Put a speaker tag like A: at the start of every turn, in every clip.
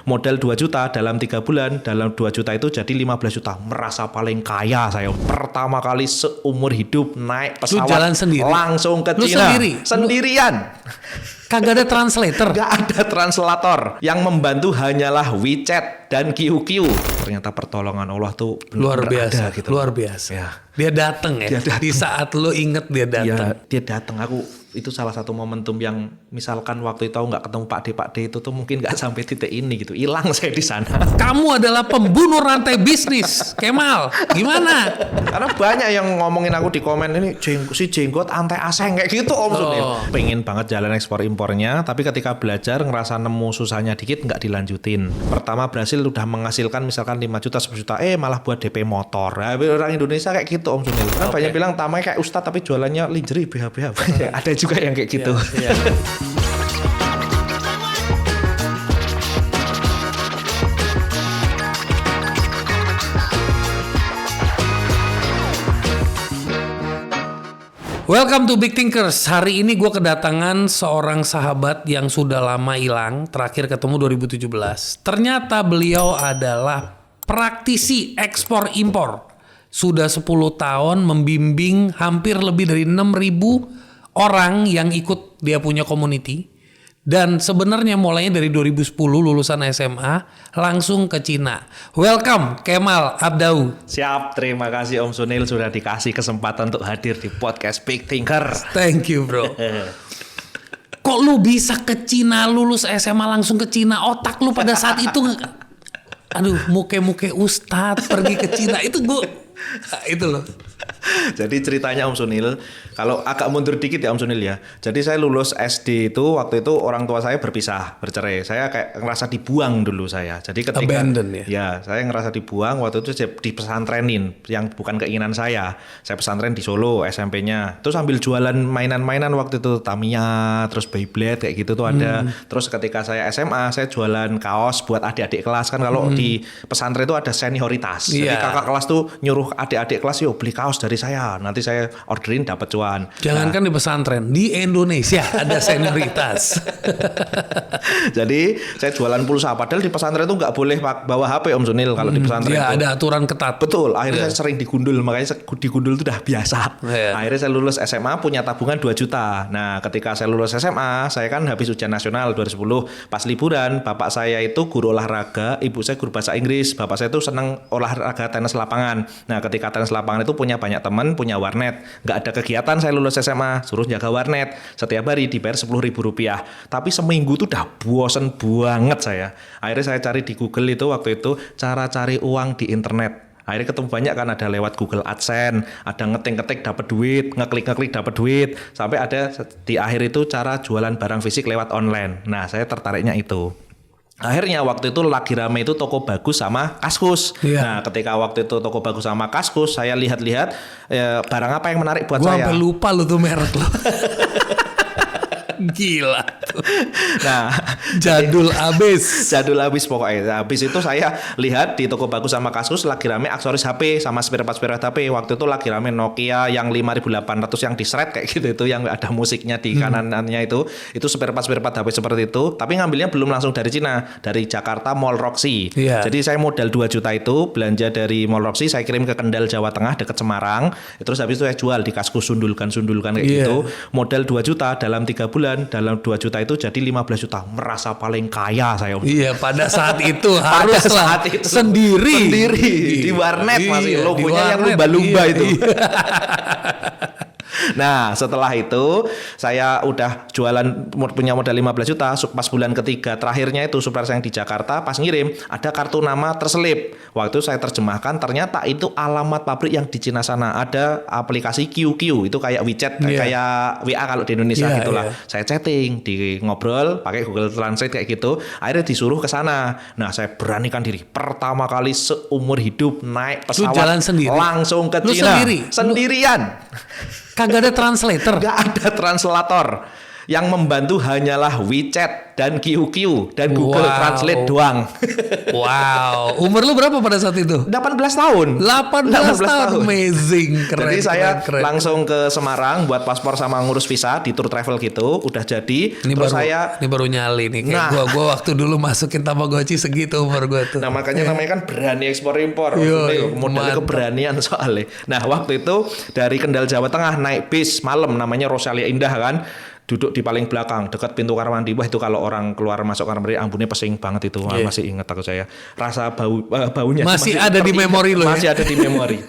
A: modal 2 juta dalam 3 bulan, dalam 2 juta itu jadi 15 juta. Merasa paling kaya saya. Pertama kali seumur hidup naik pesawat.
B: Lu jalan sendiri?
A: Langsung ke
B: Lu
A: Cina.
B: Sendirian? Kagak ada translator?
A: Gak ada translator. Yang membantu hanyalah WeChat dan QQ. Ternyata pertolongan Allah tuh
B: luar biasa
A: ada, gitu.
B: Luar biasa.
A: Ya.
B: Dia datang ya. Di saat lo inget dia datang.
A: Ya, dia datang. Itu salah satu momentum yang misalkan waktu itu aku nggak ketemu Pak D itu tuh mungkin nggak sampai titik ini gitu. Hilang saya di sana.
B: Kamu adalah pembunuh rantai bisnis, Kemal. Gimana?
A: Karena banyak yang ngomongin aku di komen ini si jenggot antai aseng kayak gitu Om Sunil. Pengen banget jalan ekspor impornya, tapi ketika belajar ngerasa nemu susahnya dikit nggak dilanjutin. Pertama berhasil udah menghasilkan misalkan 5 juta 10 juta, malah buat DP motor. Nah, orang Indonesia kayak gitu Om Sunil. Kan banyak bilang tamanya kayak ustadz tapi jualannya lingerie BH. Ada juga yang kayak gitu.
B: Yeah. Welcome to Big Thinkers. Hari ini gue kedatangan seorang sahabat yang sudah lama hilang. Terakhir ketemu 2017. Ternyata beliau adalah praktisi ekspor impor. Sudah 10 tahun membimbing hampir lebih dari 6.000 orang yang ikut dia punya community. Dan sebenarnya mulainya dari 2010 lulusan SMA langsung ke Cina. Welcome Kemal Abdau.
A: Siap, terima kasih Om Sunil sudah dikasih kesempatan untuk hadir di podcast Big Thinker.
B: Thank you bro. Kok lu bisa ke Cina, lulus SMA langsung ke Cina? Otak lu pada saat itu, aduh, muke-muke ustadz pergi ke Cina itu itu loh.
A: Jadi ceritanya Om Sunil, kalau agak mundur dikit ya Om Sunil ya. Jadi saya lulus SD itu waktu itu orang tua saya bercerai. Saya kayak ngerasa dibuang dulu saya. Jadi ketika
B: abandon ya.
A: Ya, saya ngerasa dibuang waktu itu dipesantrenin yang bukan keinginan saya. Saya pesantren di Solo SMP-nya. Terus sambil jualan mainan-mainan waktu itu Tamiya, terus Beyblade kayak gitu tuh ada. Terus ketika saya SMA, saya jualan kaos buat adik-adik kelas kan kalau di pesantren itu ada senioritas. Jadi kakak kelas tuh nyuruh adik-adik kelas yuk beli kaos dari saya, nanti saya orderin dapat cuan.
B: Jangankan di pesantren, di Indonesia ada senioritas.
A: Jadi saya jualan pulsa, padahal di pesantren itu nggak boleh bawa HP Om Sunil kalau di pesantren.
B: Ya ada aturan ketat.
A: Betul, akhirnya saya sering digundul, makanya digundul itu udah biasa. Akhirnya saya lulus SMA punya tabungan 2 juta. Nah ketika saya lulus SMA, saya kan habis ujian nasional 2010, pas liburan, bapak saya itu guru olahraga, ibu saya guru bahasa Inggris, bapak saya itu senang olahraga tenis lapangan. Nah ketika tenis lapangan itu punya banyak teman, punya warnet. Nggak ada kegiatan saya lulus SMA, suruh jaga warnet. Setiap hari dibayar Rp10.000. Tapi seminggu tuh udah bosen banget saya. Akhirnya saya cari di Google itu waktu itu cara cari uang di internet. Akhirnya ketemu banyak kan, ada lewat Google AdSense, ada ngetik-ngetik dapat duit, ngeklik-ngeklik dapat duit. Sampai ada di akhir itu cara jualan barang fisik lewat online. Nah saya tertariknya itu. Akhirnya waktu itu lagi rame itu Toko Bagus sama Kaskus. Nah ketika waktu itu Toko Bagus sama Kaskus, saya lihat-lihat barang apa yang menarik buat saya.
B: Gua sampai lupa lu tuh merek lu. Gila tuh.
A: Nah,
B: jadul abis
A: pokoknya. Habis itu saya lihat di Toko Bagus sama Kaskus lagi rame aksesoris HP sama spare part HP. Waktu itu lagi rame Nokia yang 5800 yang diseret kayak gitu, itu yang ada musiknya di kanannya itu spare part HP seperti itu. Tapi ngambilnya belum langsung dari Cina, dari Jakarta Mall Roxy. Jadi saya modal 2 juta itu belanja dari Mall Roxy, saya kirim ke Kendal Jawa Tengah dekat Semarang. Terus habis itu saya jual di Kaskus sundulkan kayak gitu. Modal 2 juta dalam 3 bulan, dalam 2 juta itu jadi 15 juta. Merasa paling kaya saya.
B: Iya, pada saat itu harus sendiri
A: di warnet masih logonya yang lumba-lumba itu. Nah setelah itu saya udah jualan punya modal 15 juta. Pas bulan ketiga terakhirnya itu super sayang di Jakarta, pas ngirim ada kartu nama terselip. Waktu saya terjemahkan ternyata itu alamat pabrik yang di Cina sana. Ada aplikasi QQ itu kayak WeChat, kayak WA kalau di Indonesia gitulah. Saya chatting, di ngobrol pakai Google Translate kayak gitu. Akhirnya disuruh ke sana. Nah saya beranikan diri pertama kali seumur hidup naik pesawat.
B: Lu jalan sendiri?
A: Langsung ke Cina. Sendirian.
B: Kagak ada translator?
A: Gak ada translator. Yang membantu hanyalah WeChat dan QQ dan Google Translate doang.
B: Wow. Umur lu berapa pada saat itu?
A: 18 tahun.
B: 18 tahun. Amazing. Keren.
A: Jadi saya
B: keren.
A: langsung ke Semarang buat paspor sama ngurus visa di tour travel gitu. Udah jadi.
B: Ini
A: terus
B: ini baru nyali nih. Kayak gua waktu dulu masukin Tamagotchi segitu umur gua tuh.
A: Nah makanya namanya kan berani ekspor impor. Modalnya keberanian soalnya. Nah waktu itu dari Kendal Jawa Tengah naik bis malam namanya Rosalia Indah kan. Duduk di paling belakang dekat pintu kamar mandi. Wah itu kalau orang keluar masuk kamar mandi ambunnya pesing banget itu. Masih ingat aku saya. Rasa baunya
B: masih ada di memori lo.
A: Masih ada di memori.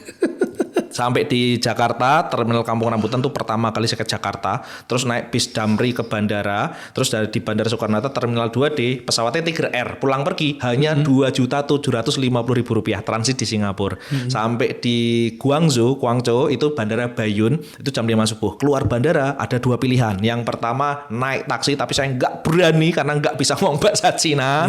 A: Sampai di Jakarta, terminal Kampung Rambutan tuh pertama kali saya ke Jakarta, terus naik bis Damri ke bandara, terus dari di Bandara Soekarno-Hatta Terminal 2D, pesawatnya Tiger Air, pulang pergi hanya Rp2.750.000 transit di Singapura. Sampai di Guangzhou itu Bandara Baiyun, itu jam 5 subuh. Keluar bandara ada dua pilihan. Yang pertama naik taksi, tapi saya nggak berani karena nggak bisa ngomong bahasa Cina.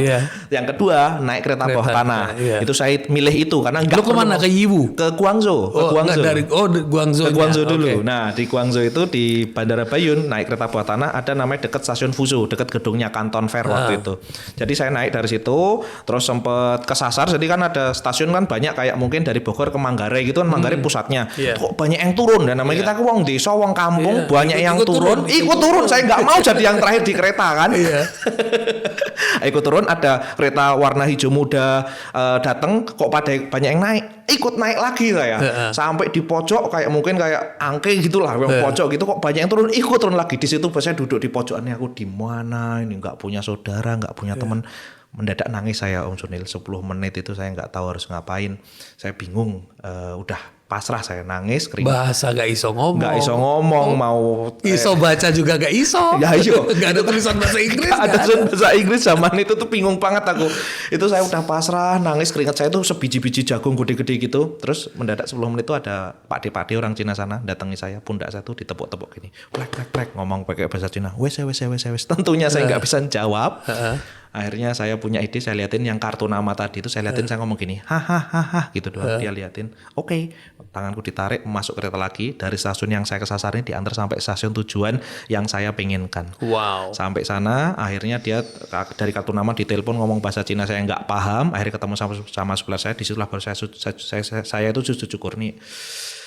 A: Yang kedua naik kereta bawah tanah. Itu saya milih itu karena nggak.
B: Lu kemana? Ke Yiwu?
A: Ke Guangzhou.
B: Guangzhou.
A: Ke Guangzhou dulu. Nah, di Guangzhou itu di Bandara Baiyun naik kereta bawah tanah ada namanya dekat stasiun Fuzhou, dekat gedungnya Canton Fair waktu itu. Jadi saya naik dari situ, terus sempet kesasar. Jadi kan ada stasiun kan banyak kayak mungkin dari Bogor ke Manggarai gitu kan, Manggarai pusatnya. Kok banyak yang turun dan namanya kita ke wong desa, wong kampung, banyak yang turun. Ikut turun. Saya nggak mau jadi yang terakhir di kereta kan. Ikut turun ada kereta warna hijau muda datang kok pada banyak yang naik. Ikut naik lagi saya. Sampai di pojok kayak mungkin kayak angke gitulah, yang pojok gitu kok banyak yang turun, ikut turun lagi. Di situ saya duduk di pojokannya, aku di mana ini, nggak punya saudara, nggak punya teman. Mendadak nangis saya Om Sunil, 10 menit itu saya nggak tahu harus ngapain. Saya bingung, udah pasrah saya nangis kering.
B: Bahasa gak iso ngomong.
A: Mau
B: iso baca juga gak iso.
A: Ya iyo.
B: Gak ada tulisan bahasa Inggris.
A: Gak ada tulisan bahasa Inggris zaman itu tuh bingung banget aku. Itu saya udah pasrah, nangis, keringat saya tuh sebiji-biji jagung gede-gede gitu. Terus mendadak 10 menit itu ada Pak De orang Cina sana datangi saya, pundak saya tuh ditepuk-tepuk gini. Plek ngomong pakai bahasa Cina. Wes. Tentunya saya nggak bisa jawab. Akhirnya saya punya ide, saya liatin yang kartu nama tadi itu, saya liatin, saya ngomong gini, hahaha gitu doang. Dia liatin, oke. Tanganku ditarik, masuk kereta lagi, dari stasiun yang saya kesasar ini diantar sampai stasiun tujuan yang saya pengenkan.
B: Wow.
A: Sampai sana, akhirnya dia dari kartu nama ditelepon ngomong bahasa Cina, saya nggak paham. Akhirnya ketemu sama sebelah saya, disitulah baru saya itu sujud syukur nih.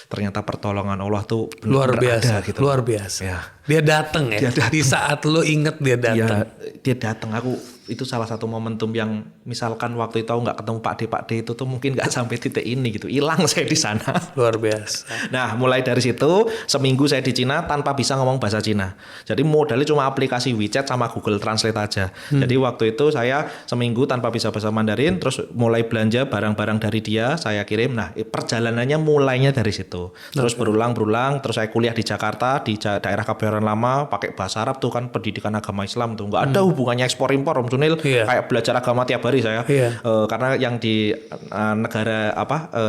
A: Ternyata pertolongan Allah tuh
B: luar biasa,
A: gitu.
B: Luar biasa.
A: Ya.
B: Dia datang ya. Di saat lo inget dia datang.
A: Ya, dia datang. Aku itu salah satu momentum yang misalkan waktu itu aku nggak ketemu Pak D itu tuh mungkin nggak sampai titik ini gitu. Hilang saya di sana.
B: Luar biasa.
A: Nah, mulai dari situ seminggu saya di Cina tanpa bisa ngomong bahasa Cina. Jadi modalnya cuma aplikasi WeChat sama Google Translate aja. Jadi waktu itu saya seminggu tanpa bisa bahasa Mandarin, terus mulai belanja barang-barang dari dia, saya kirim. Nah, perjalanannya mulainya dari situ. Terus berulang, terus saya kuliah di Jakarta, di daerah Kebayoran Lama, pakai bahasa Arab tuh kan, pendidikan agama Islam tuh. Nggak ada hubungannya ekspor impor, Om Sunil. Kayak belajar agama tiap hari saya. Karena yang di negara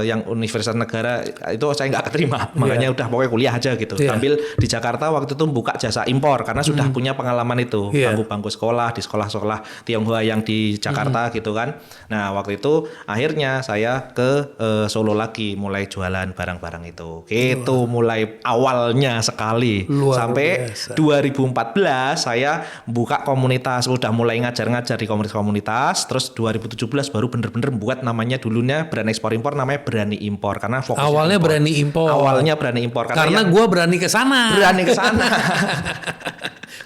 A: yang universitas negara itu saya nggak keterima. Makanya udah pokoknya kuliah aja gitu. Sambil di Jakarta waktu itu buka jasa impor karena sudah punya pengalaman itu. Bangku-bangku sekolah di sekolah-sekolah Tionghoa yang di Jakarta gitu kan. Nah, waktu itu akhirnya saya ke Solo lagi mulai jualan barang-barang itu. Gitu mulai awalnya sekali. Sampai biasa. 2014 saya buka komunitas, udah mulai ngajar-ngajar di komunitas. Terus 2017 baru bener-bener buat namanya dulunya brand ekspor impor, namanya Berani Impor karena fokusnya
B: awalnya
A: impor.
B: Berani Impor.
A: Awalnya Berani Impor
B: karena gue berani ke sana.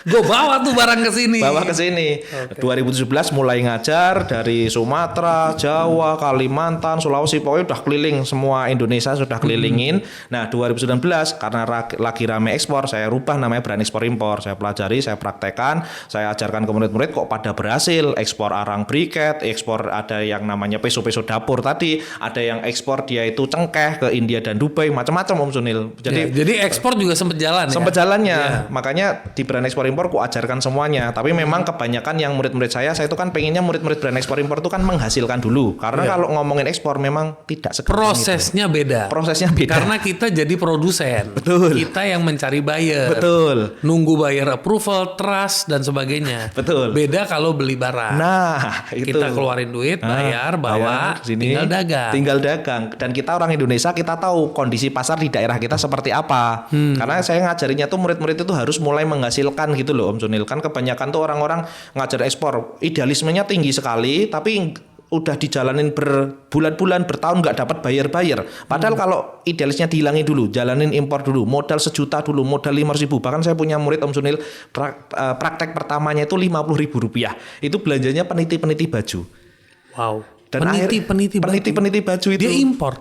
B: Gue bawa tuh barang ke sini. Okay. 2017 mulai ngajar dari Sumatera, Jawa, Kalimantan, Sulawesi, pokoknya udah keliling semua Indonesia sudah kelilingin. Nah, 2019 karena lagi rame ekspor, saya rubah namanya Berani Ekspor Impor. Saya pelajari, saya praktekkan, saya ajarkan ke murid-murid kok pada berhasil. Ekspor arang briket, ekspor ada yang namanya peso-peso dapur tadi, ada yang ekspor dia itu cengkeh ke India dan Dubai, macam-macam Om Sunil. Jadi ekspor juga sempat jalan
A: sempat jalannya. Makanya di Berani Ekspor Impor ku ajarkan semuanya. Tapi memang kebanyakan yang murid-murid saya itu kan pengennya murid-murid Berani Ekspor Impor itu kan menghasilkan dulu. Karena kalau ngomongin ekspor memang tidak segampang
B: prosesnya itu. Prosesnya beda. Karena kita jadi produsen.
A: Betul.
B: Kita yang mencari buyer.
A: Betul.
B: Nunggu buyer approval, trust dan sebagainya.
A: Betul.
B: Beda kalau beli barang.
A: Nah, itu.
B: Kita keluarin duit, bayar, bawa, tinggal dagang.
A: Tinggal dagang. Dan kita orang Indonesia, kita tahu kondisi pasar di daerah kita seperti apa. Karena saya ngajarinya tuh murid-murid itu harus mulai menghasilkan gitu loh Om Sunil. Kan kebanyakan tuh orang-orang ngajar ekspor idealismenya tinggi sekali tapi udah dijalanin berbulan-bulan, bertahun nggak dapat bayar-bayar. Padahal kalau idealisnya dihilangin dulu, jalanin impor dulu, modal 1 juta dulu, modal 500.000. Bahkan saya punya murid Om Sunil, praktek pertamanya itu 50.000 rupiah. Itu belanjanya peniti-peniti baju.
B: Wow.
A: Dan peniti-peniti baju itu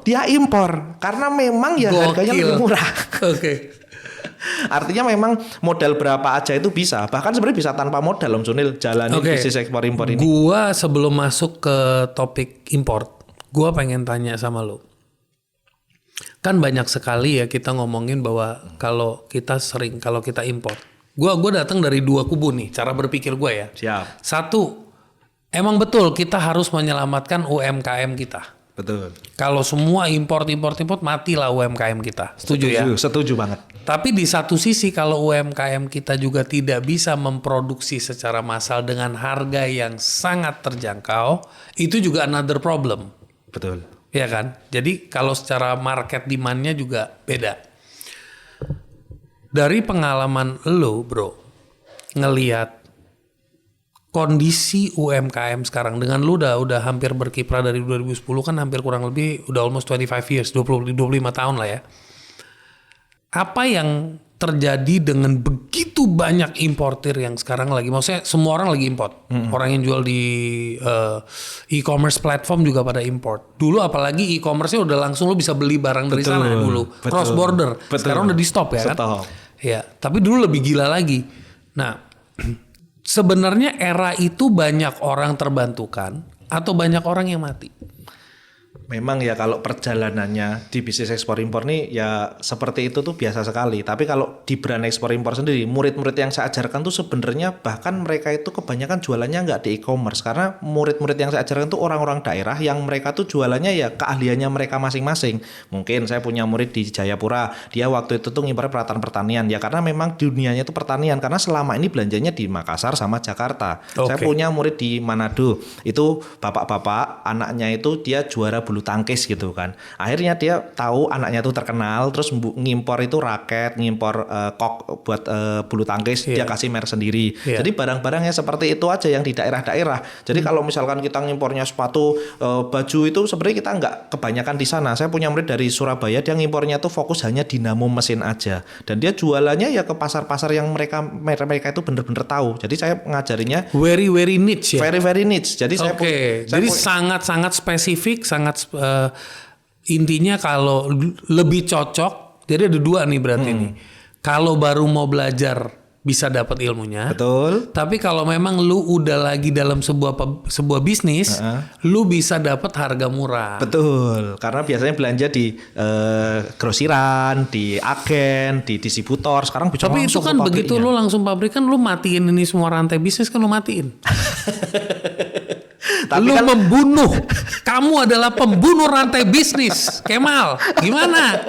A: dia impor karena memang ya harganya lebih murah.
B: Oke.
A: Artinya memang modal berapa aja itu bisa. Bahkan sebenarnya bisa tanpa modal Om Sunil jalanin bisnis ekspor impor ini.
B: Gua sebelum masuk ke topik import, gua pengen tanya sama lo. Kan banyak sekali ya kita ngomongin bahwa kalau kita import. Gua datang dari dua kubu nih cara berpikir gua ya.
A: Siap.
B: Satu, emang betul kita harus menyelamatkan UMKM kita.
A: Betul.
B: Kalau semua import matilah UMKM kita. Setuju ya?
A: Setuju banget.
B: Tapi di satu sisi kalau UMKM kita juga tidak bisa memproduksi secara massal dengan harga yang sangat terjangkau, itu juga another problem.
A: Betul.
B: Ya kan? Jadi kalau secara market demand-nya juga beda. Dari pengalaman lo, bro, ngelihat kondisi UMKM sekarang dengan lu udah hampir berkiprah dari 2010 kan hampir kurang lebih udah almost 25 years, 25 tahun lah ya. Apa yang terjadi dengan begitu banyak importir yang sekarang lagi, maksudnya semua orang lagi import. Orang yang jual di e-commerce platform juga pada import. Dulu apalagi e-commerce-nya udah langsung lu bisa beli barang dari sana dulu. Cross border. Sekarang udah di stop ya kan? Ya, tapi dulu lebih gila lagi. Nah, sebenarnya era itu banyak orang terbantukan atau banyak orang yang mati?
A: Memang ya kalau perjalanannya di bisnis ekspor impor nih ya seperti itu tuh biasa sekali. Tapi kalau di brand ekspor impor sendiri, murid-murid yang saya ajarkan tuh sebenarnya bahkan mereka itu kebanyakan jualannya nggak di e-commerce. Karena murid-murid yang saya ajarkan tuh orang-orang daerah yang mereka tuh jualannya ya keahliannya mereka masing-masing. Mungkin saya punya murid di Jayapura, dia waktu itu tuh ngimpor peralatan pertanian. Ya karena memang dunianya itu pertanian. Karena selama ini belanjanya di Makassar sama Jakarta. Saya punya murid di Manado, itu bapak-bapak, anaknya itu dia juara bulu tangkis gitu kan. Akhirnya dia tahu anaknya tuh terkenal, terus ngimpor itu raket, ngimpor kok buat bulu tangkis, dia kasih merek sendiri. Jadi barang-barangnya seperti itu aja yang di daerah-daerah. Jadi kalau misalkan kita ngimpornya sepatu, baju itu sebenarnya kita nggak kebanyakan di sana. Saya punya murid dari Surabaya, dia ngimpornya tuh fokus hanya dinamo mesin aja. Dan dia jualannya ya ke pasar-pasar yang mereka itu bener-bener tahu. Jadi saya ngajarinya
B: very niche ya.
A: Very niche. Jadi
B: jadi sangat spesifik, intinya kalau lebih cocok, jadi ada dua nih berarti nih. Kalau baru mau belajar bisa dapat ilmunya.
A: Betul.
B: Tapi kalau memang lu udah lagi dalam sebuah bisnis, lu bisa dapat harga murah.
A: Betul. Karena biasanya belanja di grosiran, di agen, di distributor. Sekarang bisa
B: tapi
A: langsung
B: itu kan begitu lu langsung pabrikan, lu matiin ini semua rantai bisnis kan lu matiin. Tapi lu kan membunuh. Kamu adalah pembunuh rantai bisnis, Kemal. Gimana?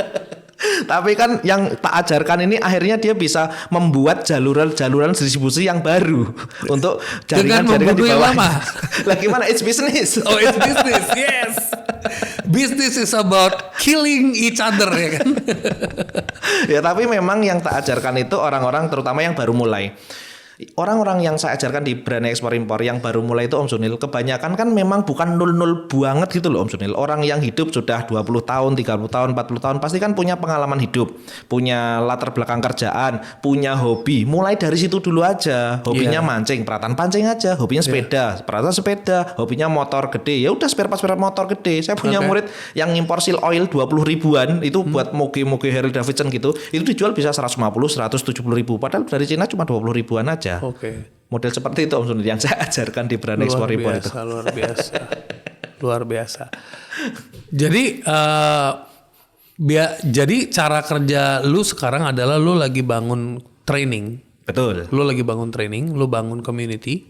A: Tapi kan yang tak ajarkan ini akhirnya dia bisa membuat jaluran distribusi yang baru untuk jaringan-jaringan di bawah. Lah gimana? It's business.
B: Oh, it's business. Yes. Business is about killing each other ya kan.
A: Ya tapi memang yang tak ajarkan itu orang-orang terutama yang baru mulai. Orang-orang yang saya ajarkan di brand ekspor impor yang baru mulai itu Om Sunil, kebanyakan kan memang bukan 0-0 banget gitu loh Om Sunil. Orang yang hidup sudah 20 tahun, 30 tahun, 40 tahun pasti kan punya pengalaman hidup, punya latar belakang kerjaan, punya hobi. Mulai dari situ dulu aja. Hobinya mancing, peralatan pancing aja. Hobinya sepeda, peralatan sepeda. Hobinya motor gede, ya udah spare part motor gede. Saya punya murid yang ngimpor seal oil 20 ribuan itu buat moge-moge Harley Davidson gitu. Itu dijual bisa 150, 170 ribu. Padahal dari Cina cuma 20 ribuan aja. Model seperti itu Om Sunil yang saya ajarkan di brand ekspor impor itu.
B: Luar biasa. Jadi jadi cara kerja lu sekarang adalah lu lagi bangun training.
A: Betul.
B: Lu lagi bangun training, lu bangun community.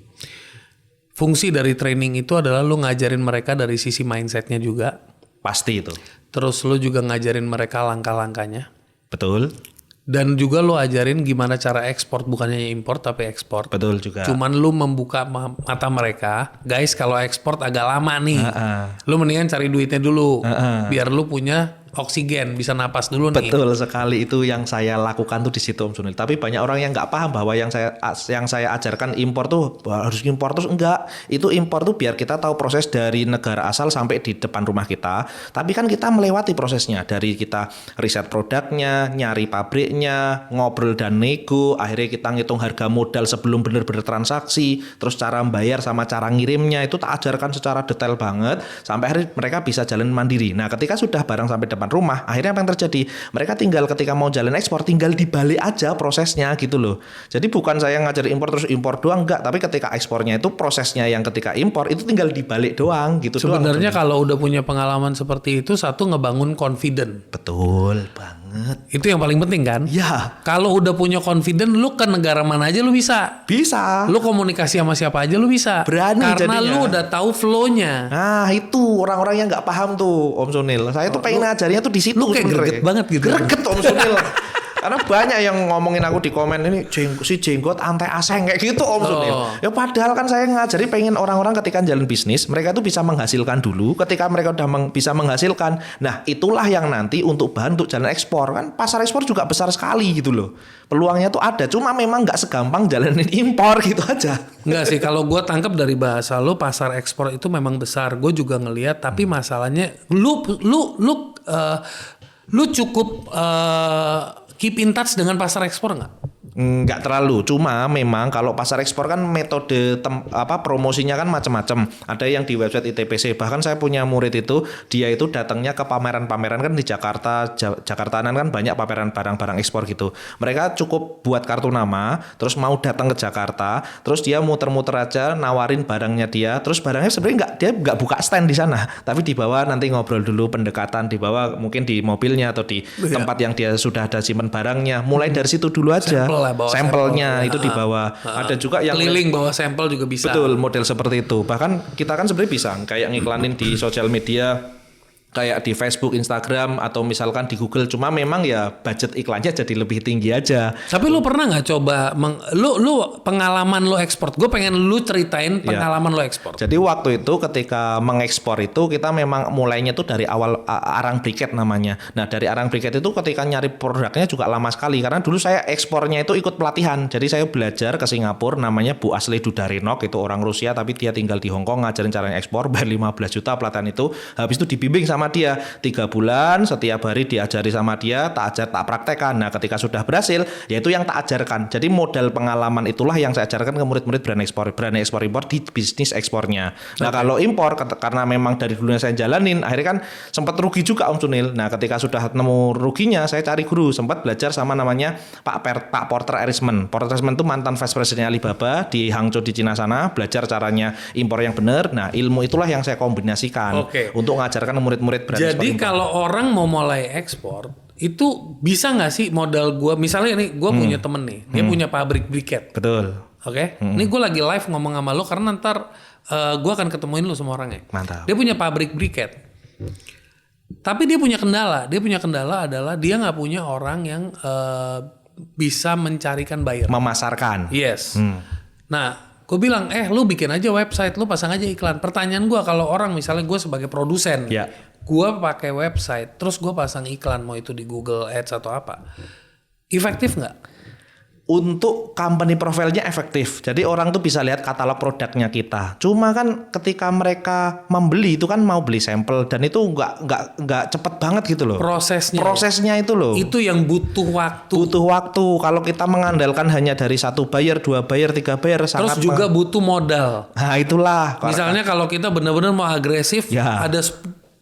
B: Fungsi dari training itu adalah lu ngajarin mereka dari sisi mindsetnya juga.
A: Pasti itu.
B: Terus lu juga ngajarin mereka langkah-langkahnya.
A: Betul.
B: Dan juga lo ajarin gimana cara ekspor, bukannya impor tapi ekspor.
A: Betul juga.
B: Cuman lo membuka mata mereka, guys kalau ekspor agak lama nih. Lo mendingan cari duitnya dulu, biar lo punya oksigen, bisa napas dulu nih.
A: Betul sekali, itu yang saya lakukan tuh di situ Om Sunil. Tapi banyak orang yang nggak paham bahwa yang saya ajarkan impor tuh harus impor terus, enggak. Itu impor tuh biar kita tahu proses dari negara asal sampai di depan rumah kita. Tapi kan kita melewati prosesnya dari kita riset produknya, nyari pabriknya, ngobrol dan nego, akhirnya kita ngitung harga modal sebelum benar-benar transaksi, terus cara membayar sama cara ngirimnya itu tak ajarkan secara detail banget sampai akhirnya mereka bisa jalan mandiri. Nah, ketika sudah barang sampai depan rumah, akhirnya apa yang terjadi? Mereka tinggal ketika mau jalan ekspor tinggal dibalik aja prosesnya gitu loh. Jadi bukan saya ngajar impor terus impor doang, enggak, tapi ketika ekspornya itu prosesnya yang ketika impor itu tinggal dibalik doang gitu.
B: Sebenarnya kalau udah punya pengalaman seperti itu, satu ngebangun confident.
A: Betul banget.
B: Itu yang paling penting kan?
A: Ya.
B: Kalau udah punya confident, lu ke negara mana aja lu bisa.
A: Bisa.
B: Lu komunikasi sama siapa aja lu bisa.
A: Berani
B: karena
A: jadinya.
B: lu udah tahu flow-nya.
A: Nah itu orang-orang yang nggak paham tuh Om Sunil. Saya tuh pengen ngajarinnya tuh di situ.
B: Lu kayak greget banget gitu.
A: Greget Om Sunil. Karena banyak yang ngomongin aku di komen ini si jenggot antai aseng kayak gitu Om Sunil. Ya padahal kan saya ngajari pengen orang-orang ketika jalan bisnis mereka tuh bisa menghasilkan dulu. Ketika mereka udah bisa menghasilkan, nah itulah yang nanti untuk bahan untuk jalan ekspor. Kan pasar ekspor juga besar sekali gitu loh. Peluangnya tuh ada, cuma memang nggak segampang jalanin impor gitu aja.
B: Enggak sih, kalau gue tangkap dari bahasa lu pasar ekspor itu memang besar. Gue juga ngelihat, tapi masalahnya lu cukup keep in touch dengan pasar ekspor nggak?
A: Nggak terlalu, cuma memang kalau pasar ekspor kan metode promosinya kan macam-macam. Ada yang di website ITPC, bahkan saya punya murid itu dia itu datangnya ke pameran-pameran kan di Jakartaan kan banyak pameran barang-barang ekspor gitu. Mereka cukup buat kartu nama, terus mau datang ke Jakarta, terus dia muter-muter aja nawarin barangnya dia, terus barangnya sebenarnya dia nggak buka stand di sana, tapi dibawa nanti ngobrol dulu pendekatan, dibawa mungkin di mobilnya atau di tempat yang dia sudah ada simpen barangnya. Mulai dari situ dulu aja. Sampelnya itu dibawa. Ada juga yang
B: keliling bawa sampel juga bisa.
A: Betul, model seperti itu. Bahkan kita kan sebenarnya bisa kayak ngiklanin di sosial media, kayak di Facebook, Instagram, atau misalkan di Google. Cuma memang ya budget iklannya jadi lebih tinggi aja.
B: Tapi lu pernah nggak coba lu pengalaman lu ekspor? Gue pengen lu ceritain pengalaman lu ekspor.
A: Jadi waktu itu ketika mengekspor itu kita memang mulainya tuh dari awal arang briket namanya. Nah dari arang briket itu ketika nyari produknya juga lama sekali karena dulu saya ekspornya itu ikut pelatihan. Jadi saya belajar ke Singapura, namanya Bu Asli Dudarinok, itu orang Rusia tapi dia tinggal di Hong Kong, ngajarin caranya ekspor, bayar 15 juta pelatihan itu. Habis itu dibimbing sama dia 3 bulan, setiap hari diajari sama dia, tak praktekkan. Nah ketika sudah berhasil, yaitu yang tak ajarkan. Jadi modal pengalaman itulah yang saya ajarkan ke murid-murid brand ekspor impor di bisnis ekspornya. Nah kalau impor karena memang dari dulunya saya jalanin, akhirnya kan sempat rugi juga Om Sunil. Nah ketika sudah nemu ruginya, saya cari guru, sempat belajar sama namanya Pak Porter Erisman. Porter Erisman itu mantan vice president Alibaba di Hangzhou di Cina sana, belajar caranya impor yang benar. Nah ilmu itulah yang saya kombinasikan untuk mengajarkan murid-murid.
B: Jadi kalau orang mau mulai ekspor itu bisa nggak sih modal gue? Misalnya nih gue punya temen nih, dia punya pabrik briket.
A: Betul.
B: Oke. Ini gue lagi live ngomong sama lo karena ntar gue akan ketemuin lo sama orangnya.
A: Mantap.
B: Dia punya pabrik briket. Tapi dia punya kendala. Dia punya kendala adalah dia nggak punya orang yang bisa mencarikan buyer.
A: Memasarkan.
B: Yes. Nah. Gue bilang, lu bikin aja website, lu pasang aja iklan. Pertanyaan gue kalau orang misalnya gue sebagai produsen, gue pakai website, terus gue pasang iklan, mau itu di Google Ads atau apa, efektif nggak?
A: Untuk company profile-nya efektif. Jadi orang tuh bisa lihat katalog produknya kita. Cuma kan ketika mereka membeli itu kan mau beli sampel dan itu nggak cepet banget gitu loh. Prosesnya itu loh.
B: Itu yang butuh waktu.
A: Butuh waktu. Kalau kita mengandalkan hanya dari 1 buyer, 2 buyer, 3 buyer,
B: terus juga butuh modal.
A: Nah itulah.
B: Misalnya kalau kita benar-benar mau agresif, ada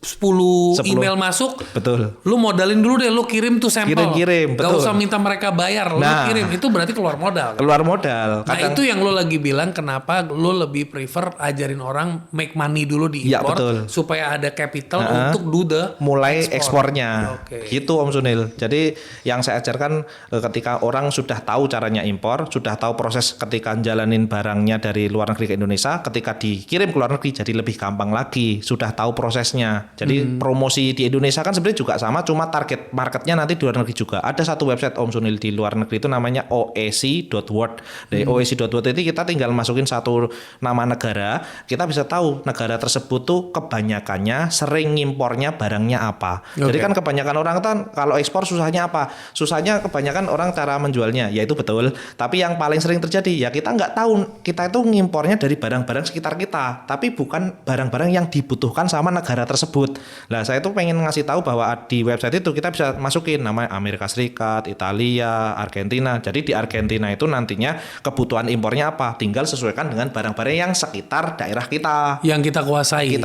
B: 10 email masuk,
A: betul.
B: Lu modalin dulu deh, lu kirim tuh sampel.
A: Kirim, betul.
B: Gak usah minta mereka bayar, lu kirim. Itu berarti keluar modal.
A: Keluar modal.
B: Nah itu yang lu lagi bilang kenapa lu lebih prefer ajarin orang make money dulu di import, supaya ada capital untuk do the
A: mulai ekspornya. Gitu Om Sunil. Jadi yang saya ajarkan ketika orang sudah tahu caranya impor, sudah tahu proses ketika jalanin barangnya dari luar negeri ke Indonesia, ketika dikirim ke luar negeri jadi lebih gampang lagi, sudah tahu prosesnya. Jadi promosi di Indonesia kan sebenarnya juga sama, cuma target marketnya nanti di luar negeri juga. Ada satu website Om Sunil di luar negeri itu namanya oac.world. Dari oac.world itu kita tinggal masukin satu nama negara, kita bisa tahu negara tersebut tuh kebanyakannya sering ngimpornya barangnya apa. Jadi kan kebanyakan orang kan kalau ekspor susahnya apa? Susahnya kebanyakan orang cara menjualnya, ya itu betul. Tapi yang paling sering terjadi ya kita nggak tahu, kita itu ngimpornya dari barang-barang sekitar kita, tapi bukan barang-barang yang dibutuhkan sama negara tersebut. Nah, saya tuh pengen ngasih tahu bahwa di website itu kita bisa masukin nama Amerika Serikat, Italia, Argentina. Jadi di Argentina itu nantinya kebutuhan impornya apa? Tinggal sesuaikan dengan barang-barang yang sekitar daerah kita.
B: Yang kita kuasai.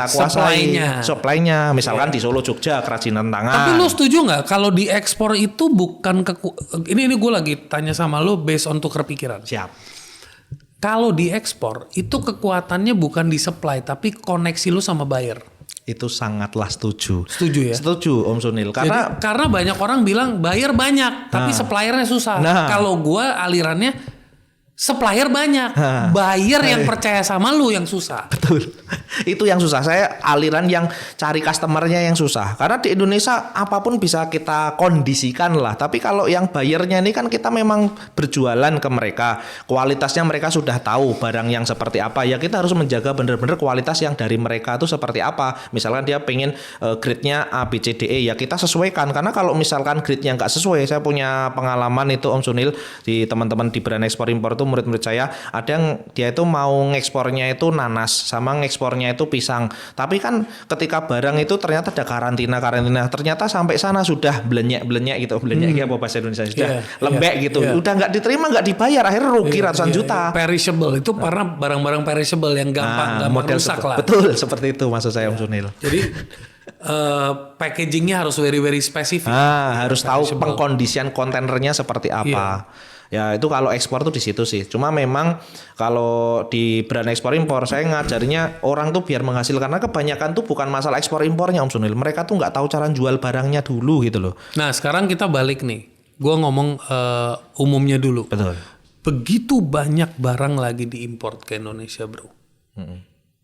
A: Supply-nya. Misalkan di Solo, Jogja, kerajinan tangan.
B: Tapi lu setuju nggak kalau di ekspor itu bukan ini gue lagi tanya sama lu based on tukar pikiran.
A: Siap.
B: Kalau di ekspor itu kekuatannya bukan di supply tapi koneksi lu sama buyer.
A: Itu sangatlah setuju.
B: Setuju ya?
A: Setuju Om Sunil.
B: Karena banyak orang bilang buyer banyak tapi suppliernya susah. Kalau gua alirannya supplier banyak, buyer yang percaya sama lu yang susah.
A: Betul. Itu yang susah. Saya aliran yang cari customernya yang susah. Karena di Indonesia apapun bisa kita kondisikan lah. Tapi kalau yang buyernya ini kan kita memang berjualan ke mereka. Kualitasnya mereka sudah tahu barang yang seperti apa. Ya kita harus menjaga benar-benar kualitas yang dari mereka itu seperti apa. Misalkan dia pengen grade-nya A, B, C, D, E. Ya kita sesuaikan. Karena kalau misalkan grade-nya nggak sesuai. Saya punya pengalaman itu Om Sunil. Di teman-teman di brand ekspor impor itu murid-murid saya ada yang dia itu mau ngekspornya itu nanas sama ngekspornya itu pisang, tapi kan ketika barang itu ternyata ada karantina ternyata sampai sana sudah belenyek gitu apa bahasa Indonesia sudah lembek gitu, udah nggak diterima, nggak dibayar, akhirnya rugi ratusan juta.
B: Perishable itu karena barang-barang perishable yang gampang rusak lah.
A: Betul, seperti itu maksud saya Om Sunil.
B: Jadi packagingnya harus very spesifik.
A: Harus tahu pengkondisian kontainernya seperti apa. Ya itu kalau ekspor tuh di situ sih. Cuma memang kalau di brand ekspor impor saya ngajarinya orang tuh biar menghasilkan, karena kebanyakan tuh bukan masalah ekspor impornya Om Sunil. Mereka tuh nggak tahu cara jual barangnya dulu gitu loh.
B: Nah sekarang kita balik nih. Gua ngomong umumnya dulu.
A: Betul.
B: Begitu banyak barang lagi diimport ke Indonesia, bro.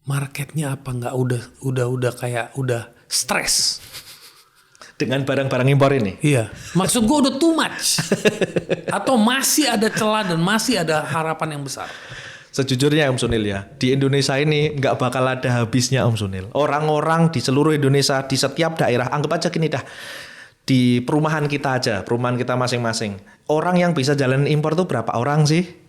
B: Marketnya apa nggak udah kayak udah stres
A: dengan barang-barang impor ini?
B: Iya, maksud gue udah too much. Atau masih ada celah dan masih ada harapan yang besar?
A: Sejujurnya Om Sunil ya, di Indonesia ini nggak bakal ada habisnya Om Sunil. Orang-orang di seluruh Indonesia, di setiap daerah, anggap aja gini dah, di perumahan kita aja, perumahan kita masing-masing, orang yang bisa jalanin impor tuh berapa orang sih?